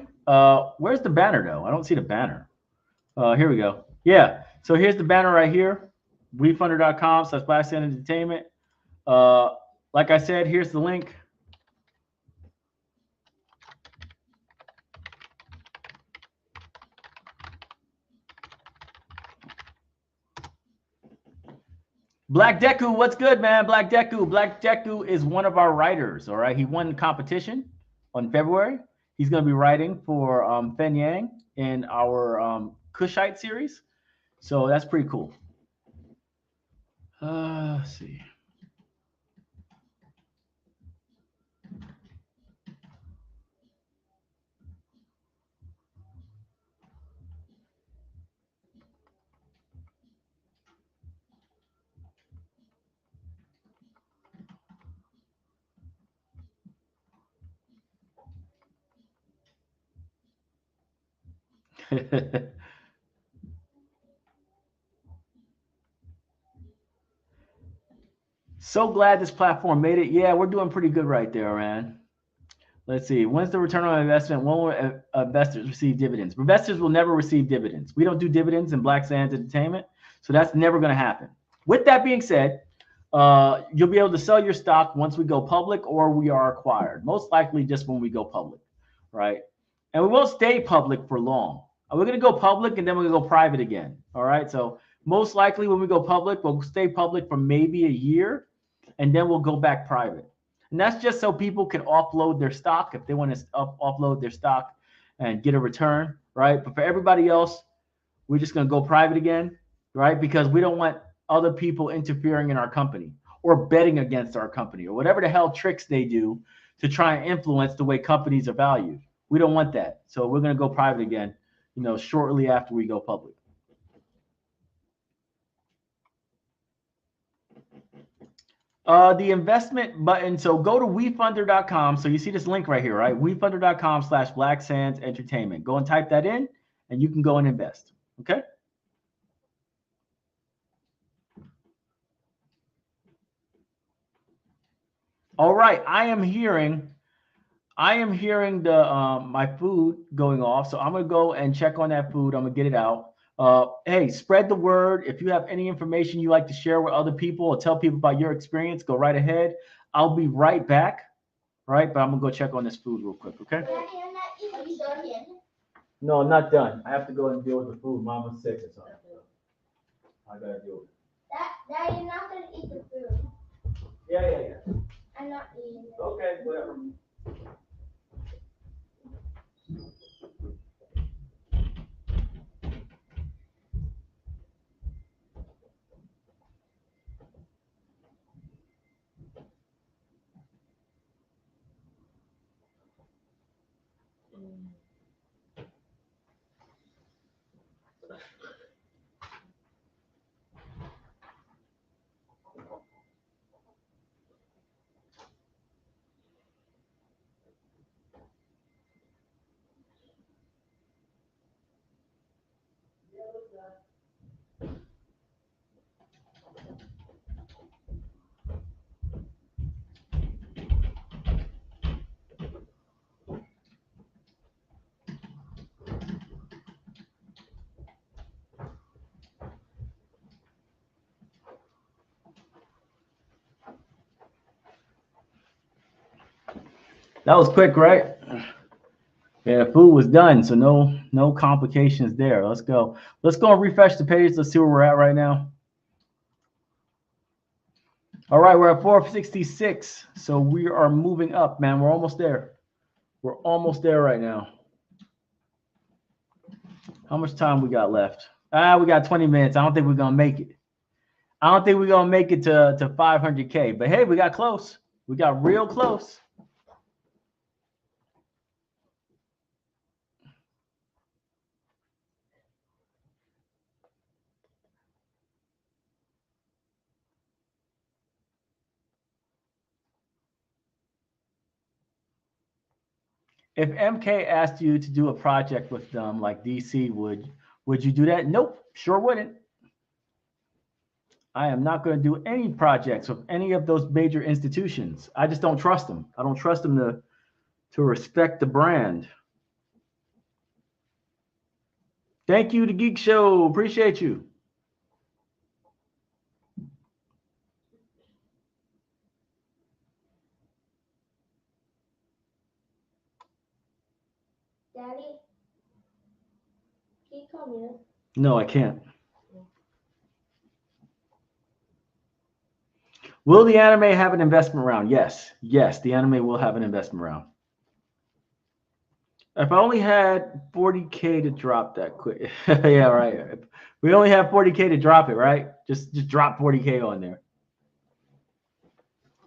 [SPEAKER 1] Where's the banner though? I don't see the banner. Here we go. Yeah. So here's the banner right here. WeFunder.com/Black Sand Entertainment. Like I said, here's the link. Black Deku, what's good, man? Black Deku. Black Deku is one of our writers. All right. He won the competition on February. He's going to be writing for Fen Yang in our Kushite series. So that's pretty cool. Let's see. So glad this platform made it. Yeah, we're doing pretty good right there, man. Let's see. When's the return on investment? When will investors receive dividends? Investors will never receive dividends. We don't do dividends in Black Sands Entertainment, so that's never going to happen. With that being said, you'll be able to sell your stock once we go public or we are acquired. Most likely just when we go public, right? And we won't stay public for long. We're going to go public and then we're going to go private again. All right. So most likely when we go public, we'll stay public for maybe a year and then we'll go back private. And that's just so people can offload their stock if they want to offload their stock and get a return, right? But for everybody else, we're just going to go private again, right? Because we don't want other people interfering in our company or betting against our company or whatever the hell tricks they do to try and influence the way companies are valued. We don't want that. So we're going to go private again, shortly after we go public. The investment button. So go to wefunder.com. So you see this link right here, right? wefunder.com/Black Sands Entertainment. Go and type that in and you can go and invest. Okay. All right. I am hearing the my food going off. So I'm gonna go and check on that food. I'm gonna get it out. Hey, spread the word. If you have any information you like to share with other people or tell people about your experience, go right ahead. I'll be right back, right? But I'm going to go check on this food real quick, okay? No, I'm not done. I have to go and deal with the food. Mama's sick or something. I got to deal with it.
[SPEAKER 3] Dad, you're not going to eat the food.
[SPEAKER 1] Yeah.
[SPEAKER 3] I'm not eating it.
[SPEAKER 1] Okay, whatever. That was quick, right? Yeah, the food was done, so no complications there. Let's go and refresh the page. Let's see where we're at right now. All right, we're at 466. So we are moving up, man. We're almost there. We're almost there right now. How much time we got left? We got 20 minutes. I don't think we're gonna make it. I don't think we're gonna make it to 500K. But hey, we got close. We got real close. If MK asked you to do a project with them like DC, would you do that? Nope, sure wouldn't. I am not going to do any projects with any of those major institutions. I just don't trust them. I don't trust them to respect the brand. Thank you to Geek Show. Appreciate you.
[SPEAKER 3] Daddy, can you come here?
[SPEAKER 1] No, I can't. Will the anime have an investment round? Yes. Yes, the anime will have an investment round. If I only had 40K to drop that quick. Yeah, right. If we only have 40K to drop it, right? Just drop 40K on there.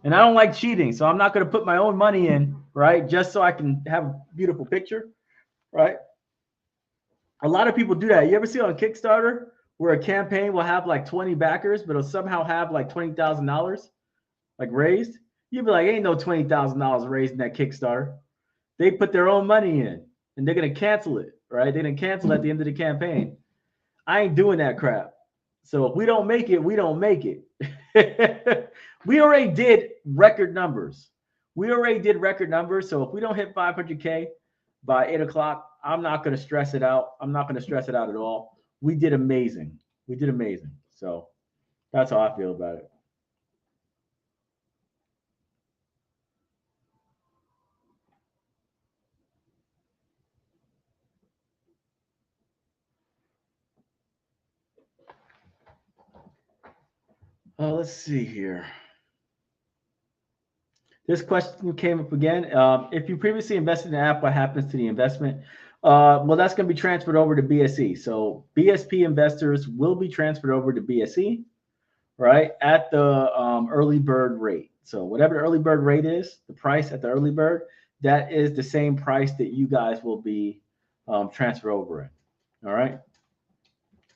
[SPEAKER 1] And I don't like cheating, so I'm not going to put my own money in, right? Just so I can have a beautiful picture, right? A lot of people do that. You ever see on Kickstarter where a campaign will have like 20 backers, but it'll somehow have like $20,000 like raised? You'd be like, ain't no $20,000 raised in that Kickstarter. They put their own money in and they're going to cancel it, right? They're going to cancel at the end of the campaign. I ain't doing that crap. So if we don't make it, we don't make it. We already did record numbers. We already did record numbers, so if we don't hit 500K by 8 o'clock, I'm not going to stress it out. I'm not going to stress it out at all. We did amazing. We did amazing. So that's how I feel about it. Let's see here. This question came up again. If you previously invested in an app, what happens to the investment? Well, that's going to be transferred over to BSE. So BSP investors will be transferred over to BSE, right, at the early bird rate. So whatever the early bird rate is, the price at the early bird, that is the same price that you guys will be transferred over in. All right.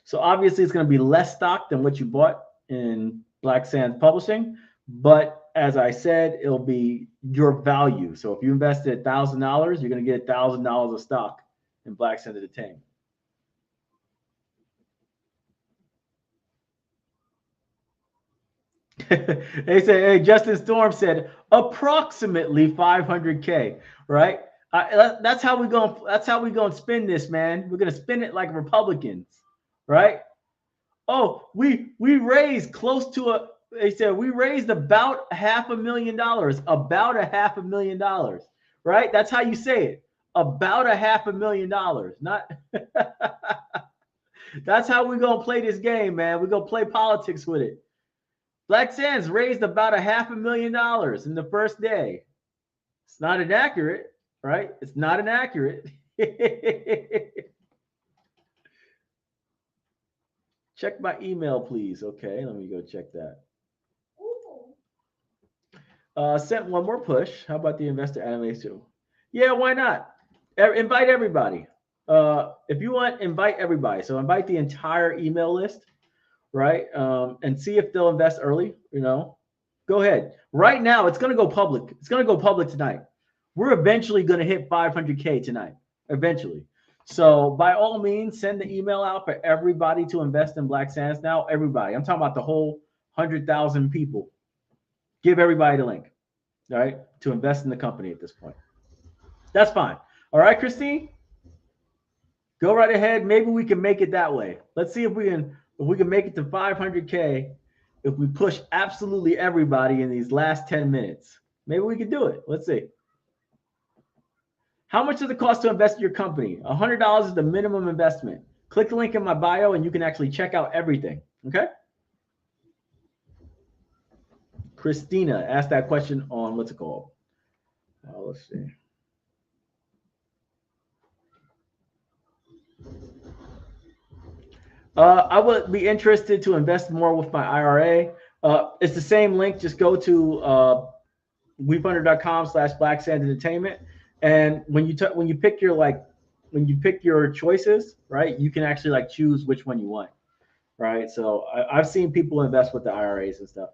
[SPEAKER 1] So obviously it's going to be less stock than what you bought in Black Sands Publishing, but as I said, it'll be your value. So if you invested $1,000, you're going to get $1,000 of stock in Black Sands Entertainment. They said, hey, Justin Storm said approximately 500K, right? That's how we going. That's how we going to spin this, man. We're going to spin it like Republicans, right? Oh, we raised close to a. They said we raised about $500,000, about $500,000, right? That's how you say it, about $500,000. Not. That's how we're gonna play this game, man. We're gonna play politics with it. Black Sands raised about $500,000 in the first day. It's not inaccurate, right? It's not inaccurate. Check my email, please. Okay, let me go check that. Sent one more push. How about the investor anime too? Yeah, why not? Invite everybody. If you want, invite everybody. So invite the entire email list, right? And see if they'll invest early. Go ahead. Right now, it's going to go public. It's going to go public tonight. We're eventually going to hit 500K tonight. Eventually. So by all means, send the email out for everybody to invest in Black Sands now. Everybody. I'm talking about the whole 100,000 people. Give everybody the link, all right, to invest in the company at this point. That's fine. All right, Christine? Go right ahead. Maybe we can make it that way. Let's see if we can make it to 500K if we push absolutely everybody in these last 10 minutes. Maybe we can do it. Let's see. How much does it cost to invest in your company? $100 is the minimum investment. Click the link in my bio and you can actually check out everything. Okay? Christina asked that question on what's it called? Let's see. I would be interested to invest more with my IRA. It's the same link. Just go to wefunder.com/Black Sands Entertainment, and when you pick your choices, right, you can actually choose which one you want, right? So I've seen people invest with the IRAs and stuff.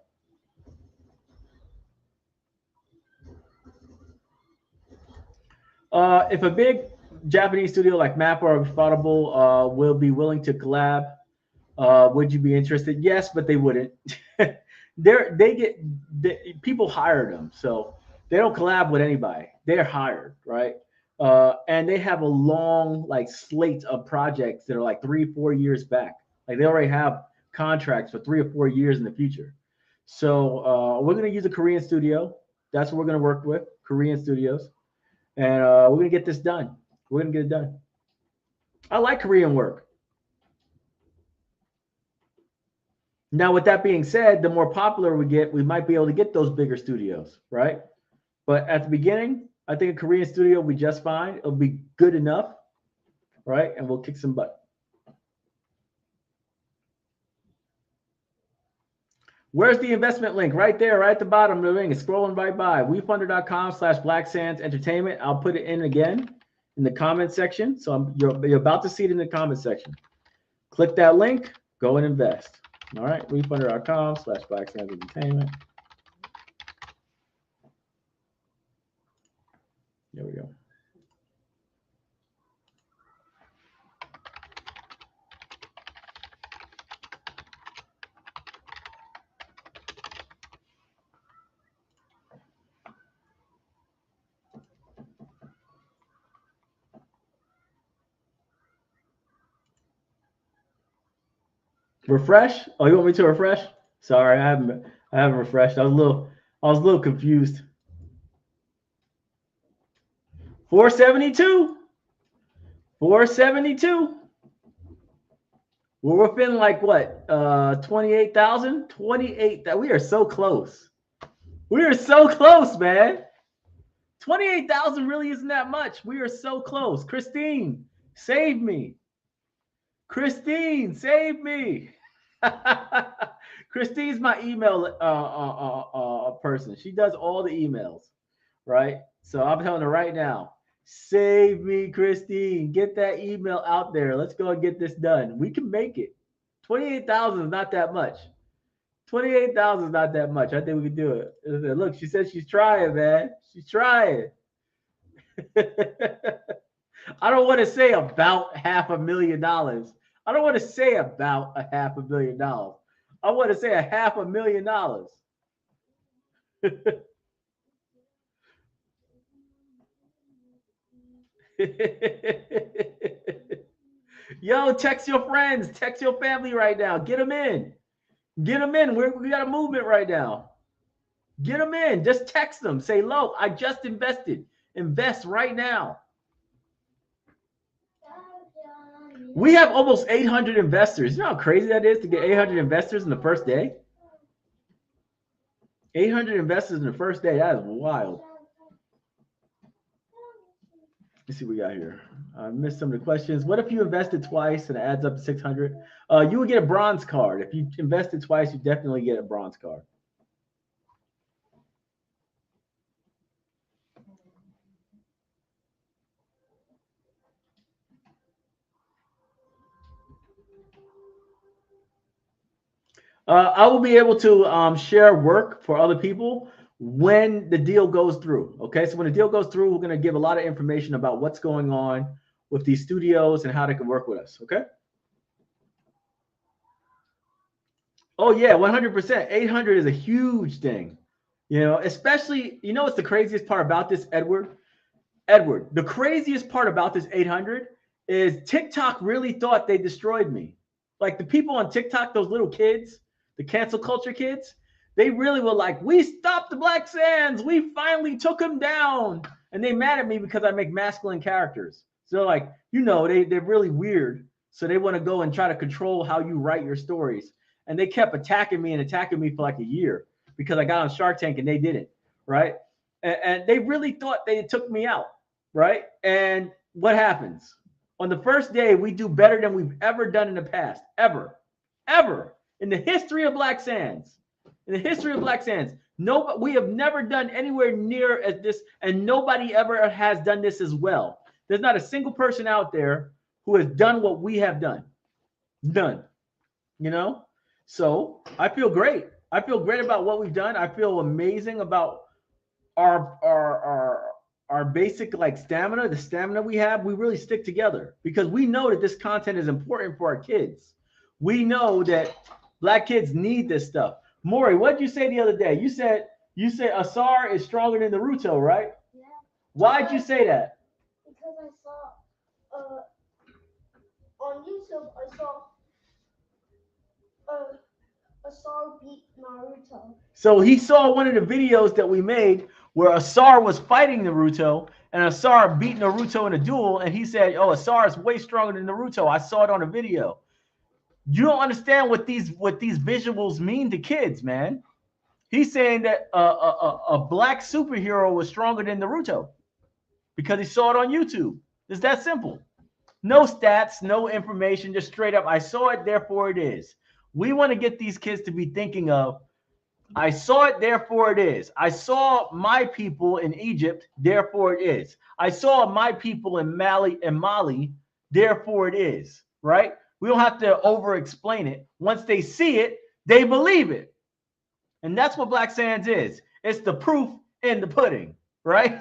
[SPEAKER 1] If a big Japanese studio like Mappa or Ufotable will be willing to collab, would you be interested? Yes, but they wouldn't. People hire them, so they don't collab with anybody. They're hired, right? And they have a long slate of projects that are 3-4 years back. They already have contracts for 3 or 4 years in the future. So we're going to use a Korean studio. That's what we're going to work with, Korean studios. And we're going to get this done. We're going to get it done. I like Korean work. Now, with that being said, the more popular we get, we might be able to get those bigger studios, right? But at the beginning, I think a Korean studio will be just fine. It'll be good enough, right? And we'll kick some butt. Where's the investment link? Right there, right at the bottom of the ring. It's scrolling right by. wefunder.com/Black Sands Entertainment. I'll put it in again in the comment section. So you're about to see it in the comment section. Click that link. Go and invest. All right, wefunder.com/Black Sands Entertainment. There we go. Refresh? Oh, you want me to refresh? Sorry, I haven't refreshed. I was a little confused. 472. 472. We're within like what? 28,000? 28. That we are so close. We are so close, man. 28,000 really isn't that much. We are so close. Christine, save me. Christine, save me. Christine's my email person. She does all the emails, right? So I'm telling her right now, save me, Christine. Get that email out there. Let's go and get this done. We can make it. 28,000 is not that much. 28,000 is not that much. I think we can do it. Look, she said she's trying, man. She's trying. I don't want to say about $500,000. I don't want to say about $500,000. I want to say $500,000. Yo, text your friends, text your family right now. Get them in. Get them in. We got a movement right now. Get them in. Just text them. Say, "Lo, I just invested. Invest right now." We have almost 800 investors. You know how crazy that is to get 800 investors in the first day? 800 investors in the first day. That is wild. Let's see what we got here. I missed some of the questions. What if you invested twice and it adds up to 600? You would get a bronze card. If you invested twice, you definitely get a bronze card. I will be able to share work for other people when the deal goes through. Okay, so when the deal goes through, we're going to give a lot of information about what's going on with these studios and how they can work with us. Okay. Oh yeah, 100%. 800 is a huge thing. You know, especially what's the craziest part about this, Edward? Edward, the craziest part about this 800 is TikTok really thought they destroyed me. Like the people on TikTok, those little kids, the cancel culture kids, they really were like, "We stopped the Black Sands. We finally took them down." And they mad at me because I make masculine characters. So like, they're really weird. So they want to go and try to control how you write your stories. And they kept attacking me for like a year because I got on Shark Tank and they didn't, right? And they really thought they took me out, right? And what happens? On the first day, we do better than we've ever done in the past, ever in the history of Black Sands. In the history of Black Sands, no, we have never done anywhere near as this, and nobody ever has done this as well. There's not a single person out there who has done what we have done. Done, you know? So I feel great. I feel great about what we've done. I feel amazing about our basic like stamina, the stamina we have. We really stick together because we know that this content is important for our kids. We know that Black kids need this stuff. Maury, what did you say the other day? You said Asar is stronger than Naruto, right?
[SPEAKER 3] Yeah.
[SPEAKER 1] Why'd you say that?
[SPEAKER 3] Because I saw on YouTube I saw Asar beat Naruto.
[SPEAKER 1] So he saw one of the videos that we made where Asar was fighting Naruto and Asar beat Naruto in a duel, and he said, "Oh, Asar is way stronger than Naruto. I saw it on a video." You don't understand what these visuals mean to kids, man. He's saying that a black superhero was stronger than Naruto because he saw it on YouTube. It's that simple. No stats, no information, just straight up. I saw it, therefore it is. We want to get these kids to be thinking of, I saw it, therefore it is. I saw my people in Egypt, therefore it is. I saw my people in Mali, therefore it is. Right? We don't have to over explain it. Once they see it, they believe it. And that's what Black Sands is. It's the proof in the pudding, right?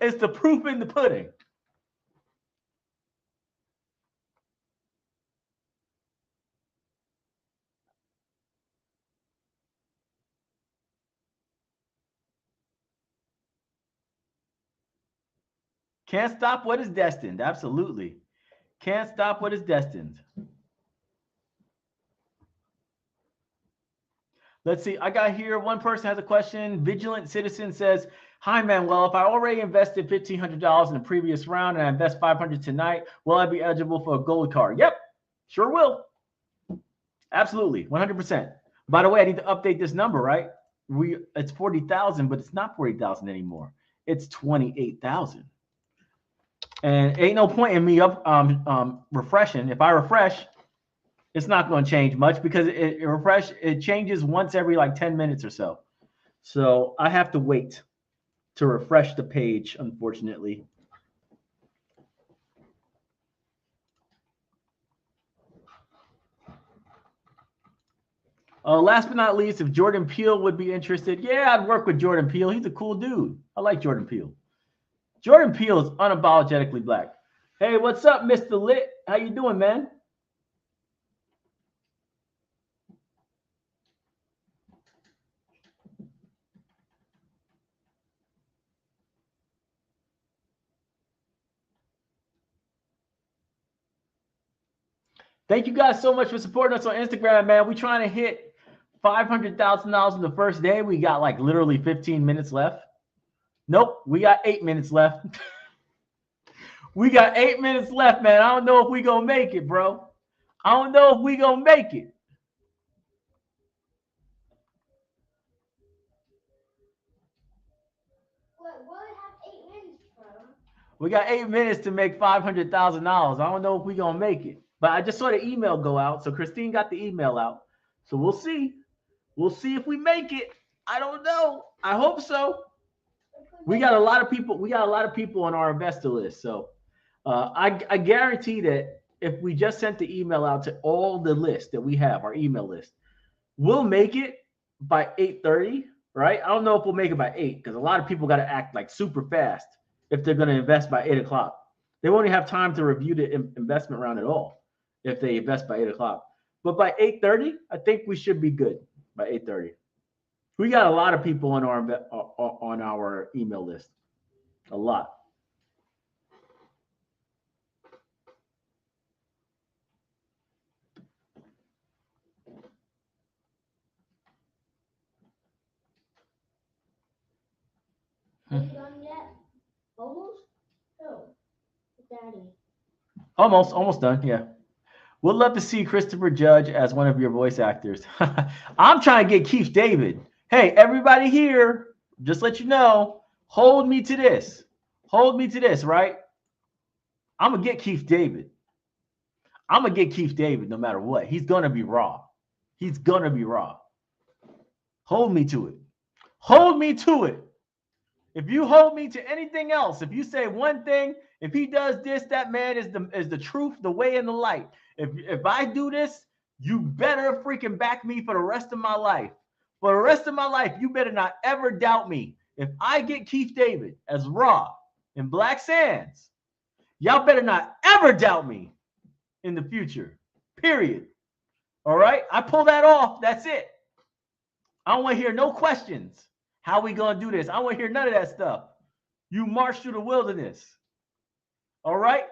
[SPEAKER 1] It's the proof in the pudding. Can't stop what is destined. Absolutely. Can't stop what is destined. Let's see. I got here. One person has a question. Vigilant Citizen says, "Hi, Manuel. If I already invested $1,500 in the previous round and I invest $500 tonight, will I be eligible for a gold card?" Yep, sure will. Absolutely, 100%. By the way, I need to update this number, right? It's 40,000, but it's not 40,000 anymore. It's 28,000. And ain't no point in me refreshing. If I refresh, it's not going to change much because it changes once every like 10 minutes or so. So I have to wait to refresh the page, unfortunately. Last but not least, if Jordan Peele would be interested, yeah, I'd work with Jordan Peele. He's a cool dude. I like Jordan Peele. Jordan Peele is unapologetically black. Hey, what's up, Mr. Lit? How you doing, man? Thank you guys so much for supporting us on Instagram, man. We're trying to hit $500,000 in the first day. We got like literally 15 minutes left. Nope, we got 8 minutes left. We got 8 minutes left, man. I don't know if we gonna make it, bro. I don't know if we gonna make it.
[SPEAKER 3] What have 8 minutes from?
[SPEAKER 1] We got 8 minutes to make $500,000. I don't know if we gonna make it, but I just saw the email go out. So Christine got the email out. So we'll see. We'll see if we make it. I don't know. I hope so. We got a lot of people. We got a lot of people on our investor list. So I guarantee that if we just sent the email out to all the lists that we have, our email list, we'll make it by 8:30, right? I don't know if we'll make it by 8 because a lot of people got to act like super fast if they're going to invest by 8 o'clock. They won't even have time to review the investment round at all if they invest by 8 o'clock. But by 8:30, I think we should be good by 8:30. We got a lot of people on our email list. A lot.
[SPEAKER 3] Are you done yet? Almost? Oh, Daddy.
[SPEAKER 1] Almost done. Yeah. We'd love to see Christopher Judge as one of your voice actors. I'm trying to get Keith David. Hey, everybody here, just let you know, hold me to this. Hold me to this, right? I'm going to get Keith David. I'm going to get Keith David no matter what. He's going to be raw. He's going to be raw. Hold me to it. Hold me to it. If you hold me to anything else, if you say one thing, if he does this, that man is the truth, the way, and the light. If I do this, you better freaking back me for the rest of my life. For the rest of my life, you better not ever doubt me. If I get Keith David as Raw in Black Sands, y'all better not ever doubt me in the future. Period. All right? I pull that off. That's it. I don't want to hear no questions. How we going to do this? I don't want to hear none of that stuff. You march through the wilderness. All right?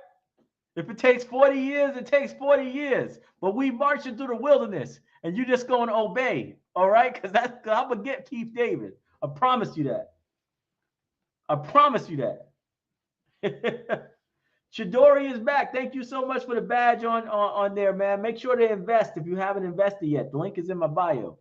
[SPEAKER 1] If it takes 40 years, it takes 40 years. But we marching through the wilderness, and you just going to obey. All right? Because I'm going to get Keith David. I promise you that. I promise you that. Chidori is back. Thank you so much for the badge on there, man. Make sure to invest if you haven't invested yet. The link is in my bio.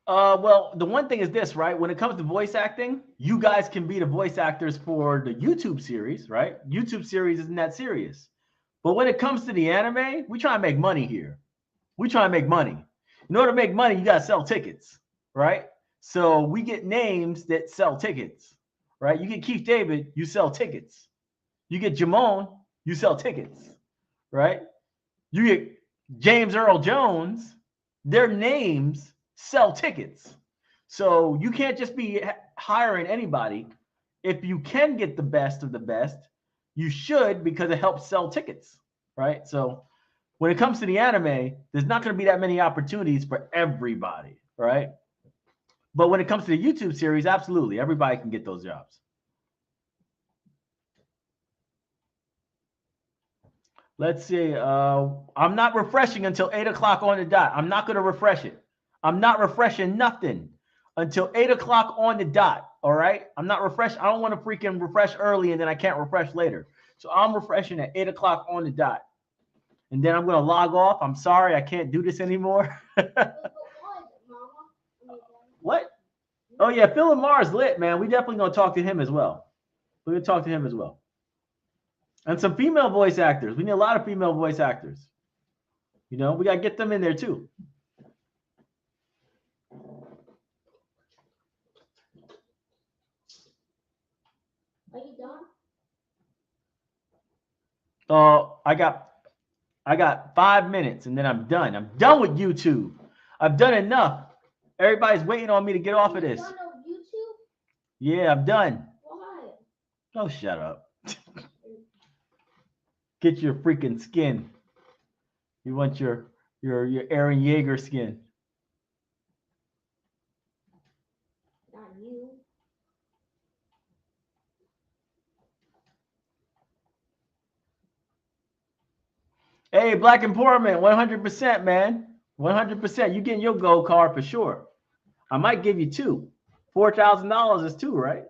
[SPEAKER 1] Well, the one thing is this, right? When it comes to voice acting, you guys can be the voice actors for the YouTube series, right? YouTube series isn't that serious. But when it comes to the anime, we try to make money here. We try to make money. In order to make money, you got to sell tickets, right? So we get names that sell tickets, right? You get Keith David, you sell tickets. You get Jamon, you sell tickets, right? You get James Earl Jones, their names sell tickets. So you can't just be hiring anybody. If you can get the best of the best, you should, because it helps sell tickets, right? So when it comes to the anime, there's not going to be that many opportunities for everybody, right? But when it comes to the YouTube series, absolutely, everybody can get those jobs. Let's see. I'm not refreshing until 8 o'clock on the dot. I'm not going to refresh it. I'm not refreshing nothing until 8 o'clock on the dot. All right. I'm not refresh. I don't want to freaking refresh early and then I can't refresh later. So I'm refreshing at 8 o'clock on the dot. And then I'm going to log off. I'm sorry. I can't do this anymore. What? Oh, yeah. Phil Lamar's lit, man. We definitely going to talk to him as well. We're going to talk to him as well. And some female voice actors. We need a lot of female voice actors. You know, we got to get them in there too.
[SPEAKER 3] Are you done?
[SPEAKER 1] I got 5 minutes and then I'm done. I'm done with YouTube. I've done enough. Everybody's waiting on me to get off of this.
[SPEAKER 3] Done on YouTube?
[SPEAKER 1] Yeah, I'm done.
[SPEAKER 3] Why?
[SPEAKER 1] Oh, shut up. Get your freaking skin. You want your Aaron Yeager skin.
[SPEAKER 3] Not you.
[SPEAKER 1] Hey, Black Empowerment, 100%, man. 100%. You getting your gold card for sure. I might give you two. $4,000 is two, right?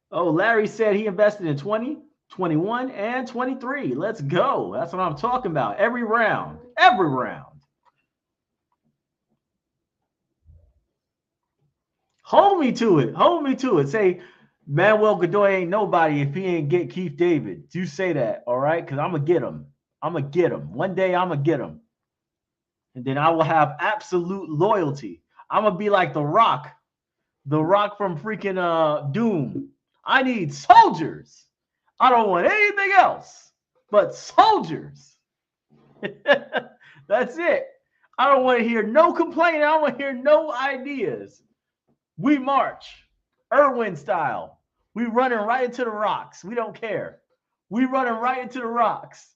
[SPEAKER 1] Oh, Larry said he invested in 20, 21, and 23. Let's go. That's what I'm talking about. Every round. Every round. Hold me to it. Hold me to it. Say, Manuel Godoy ain't nobody if he ain't get Keith David. You say that, all right? Because I'm going to get him. I'm going to get him. One day I'm going to get him. And then I will have absolute loyalty. I'm going to be like The Rock. The Rock from freaking Doom. I need soldiers. I don't want anything else but soldiers. That's it. I don't want to hear no complaining. I don't want to hear no ideas. We march, Irwin style. We running right into the rocks. We don't care. We running right into the rocks.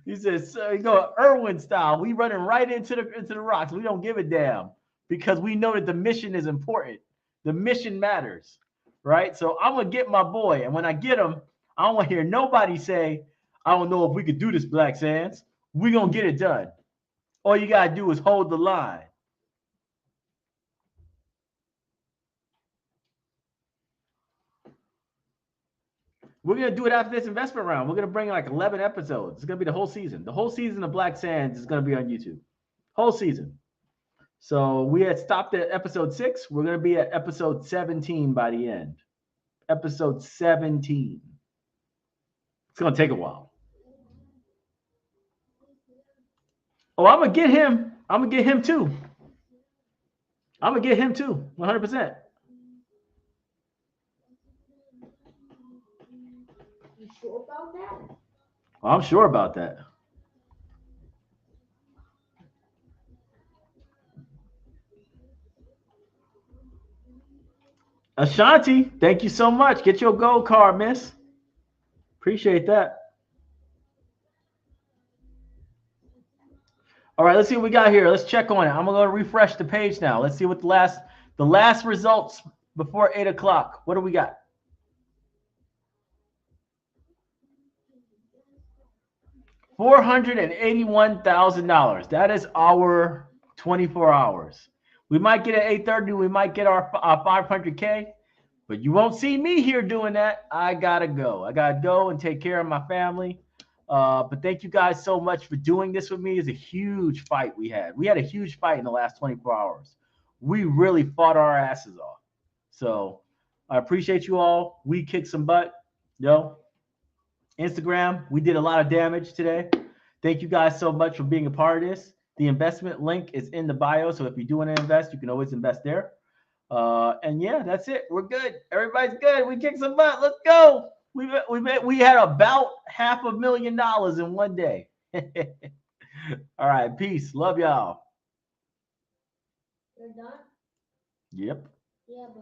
[SPEAKER 1] He says, you go Irwin style. We running right into the rocks. We don't give a damn because we know that the mission is important. The mission matters, right? So I'm gonna get my boy, and when I get him, I don't want to hear nobody say, "I don't know if we could do this, Black Sands." We gonna get it done. All you gotta do is hold the line. We're going to do it after this investment round. We're going to bring like 11 episodes. It's going to be the whole season. The whole season of Black Sands is going to be on YouTube. Whole season. So we had stopped at episode 6. We're going to be at episode 17 by the end. Episode 17. It's going to take a while. Oh, I'm going to get him. I'm going to get him too. I'm going to get him too. 100%.
[SPEAKER 3] You sure about that?
[SPEAKER 1] Well, I'm sure about that. Ashanti, thank you so much. Get your gold card, miss. Appreciate that. All right, let's see what we got here. Let's check on it. I'm going to refresh the page now. Let's see what the last results before 8 o'clock. What do we got? $481,000. That is our 24 hours. We might get at 8:30. We might get our 500K, but you won't see me here doing that. I gotta go. I gotta go and take care of my family. But thank you guys so much for doing this with me. It's a huge fight we had. We had a huge fight in the last 24 hours. We really fought our asses off. So I appreciate you all. We kicked some butt. Yo, Instagram, we did a lot of damage today. Thank you guys so much for being a part of this. The investment link is in the bio. So if you do want to invest, you can always invest there. And yeah, that's it. We're good. Everybody's good. We kicked some butt. Let's go. We had about $500,000 in one day. All right, peace. Love y'all.
[SPEAKER 3] You're done?
[SPEAKER 1] Yep.
[SPEAKER 3] Yeah, but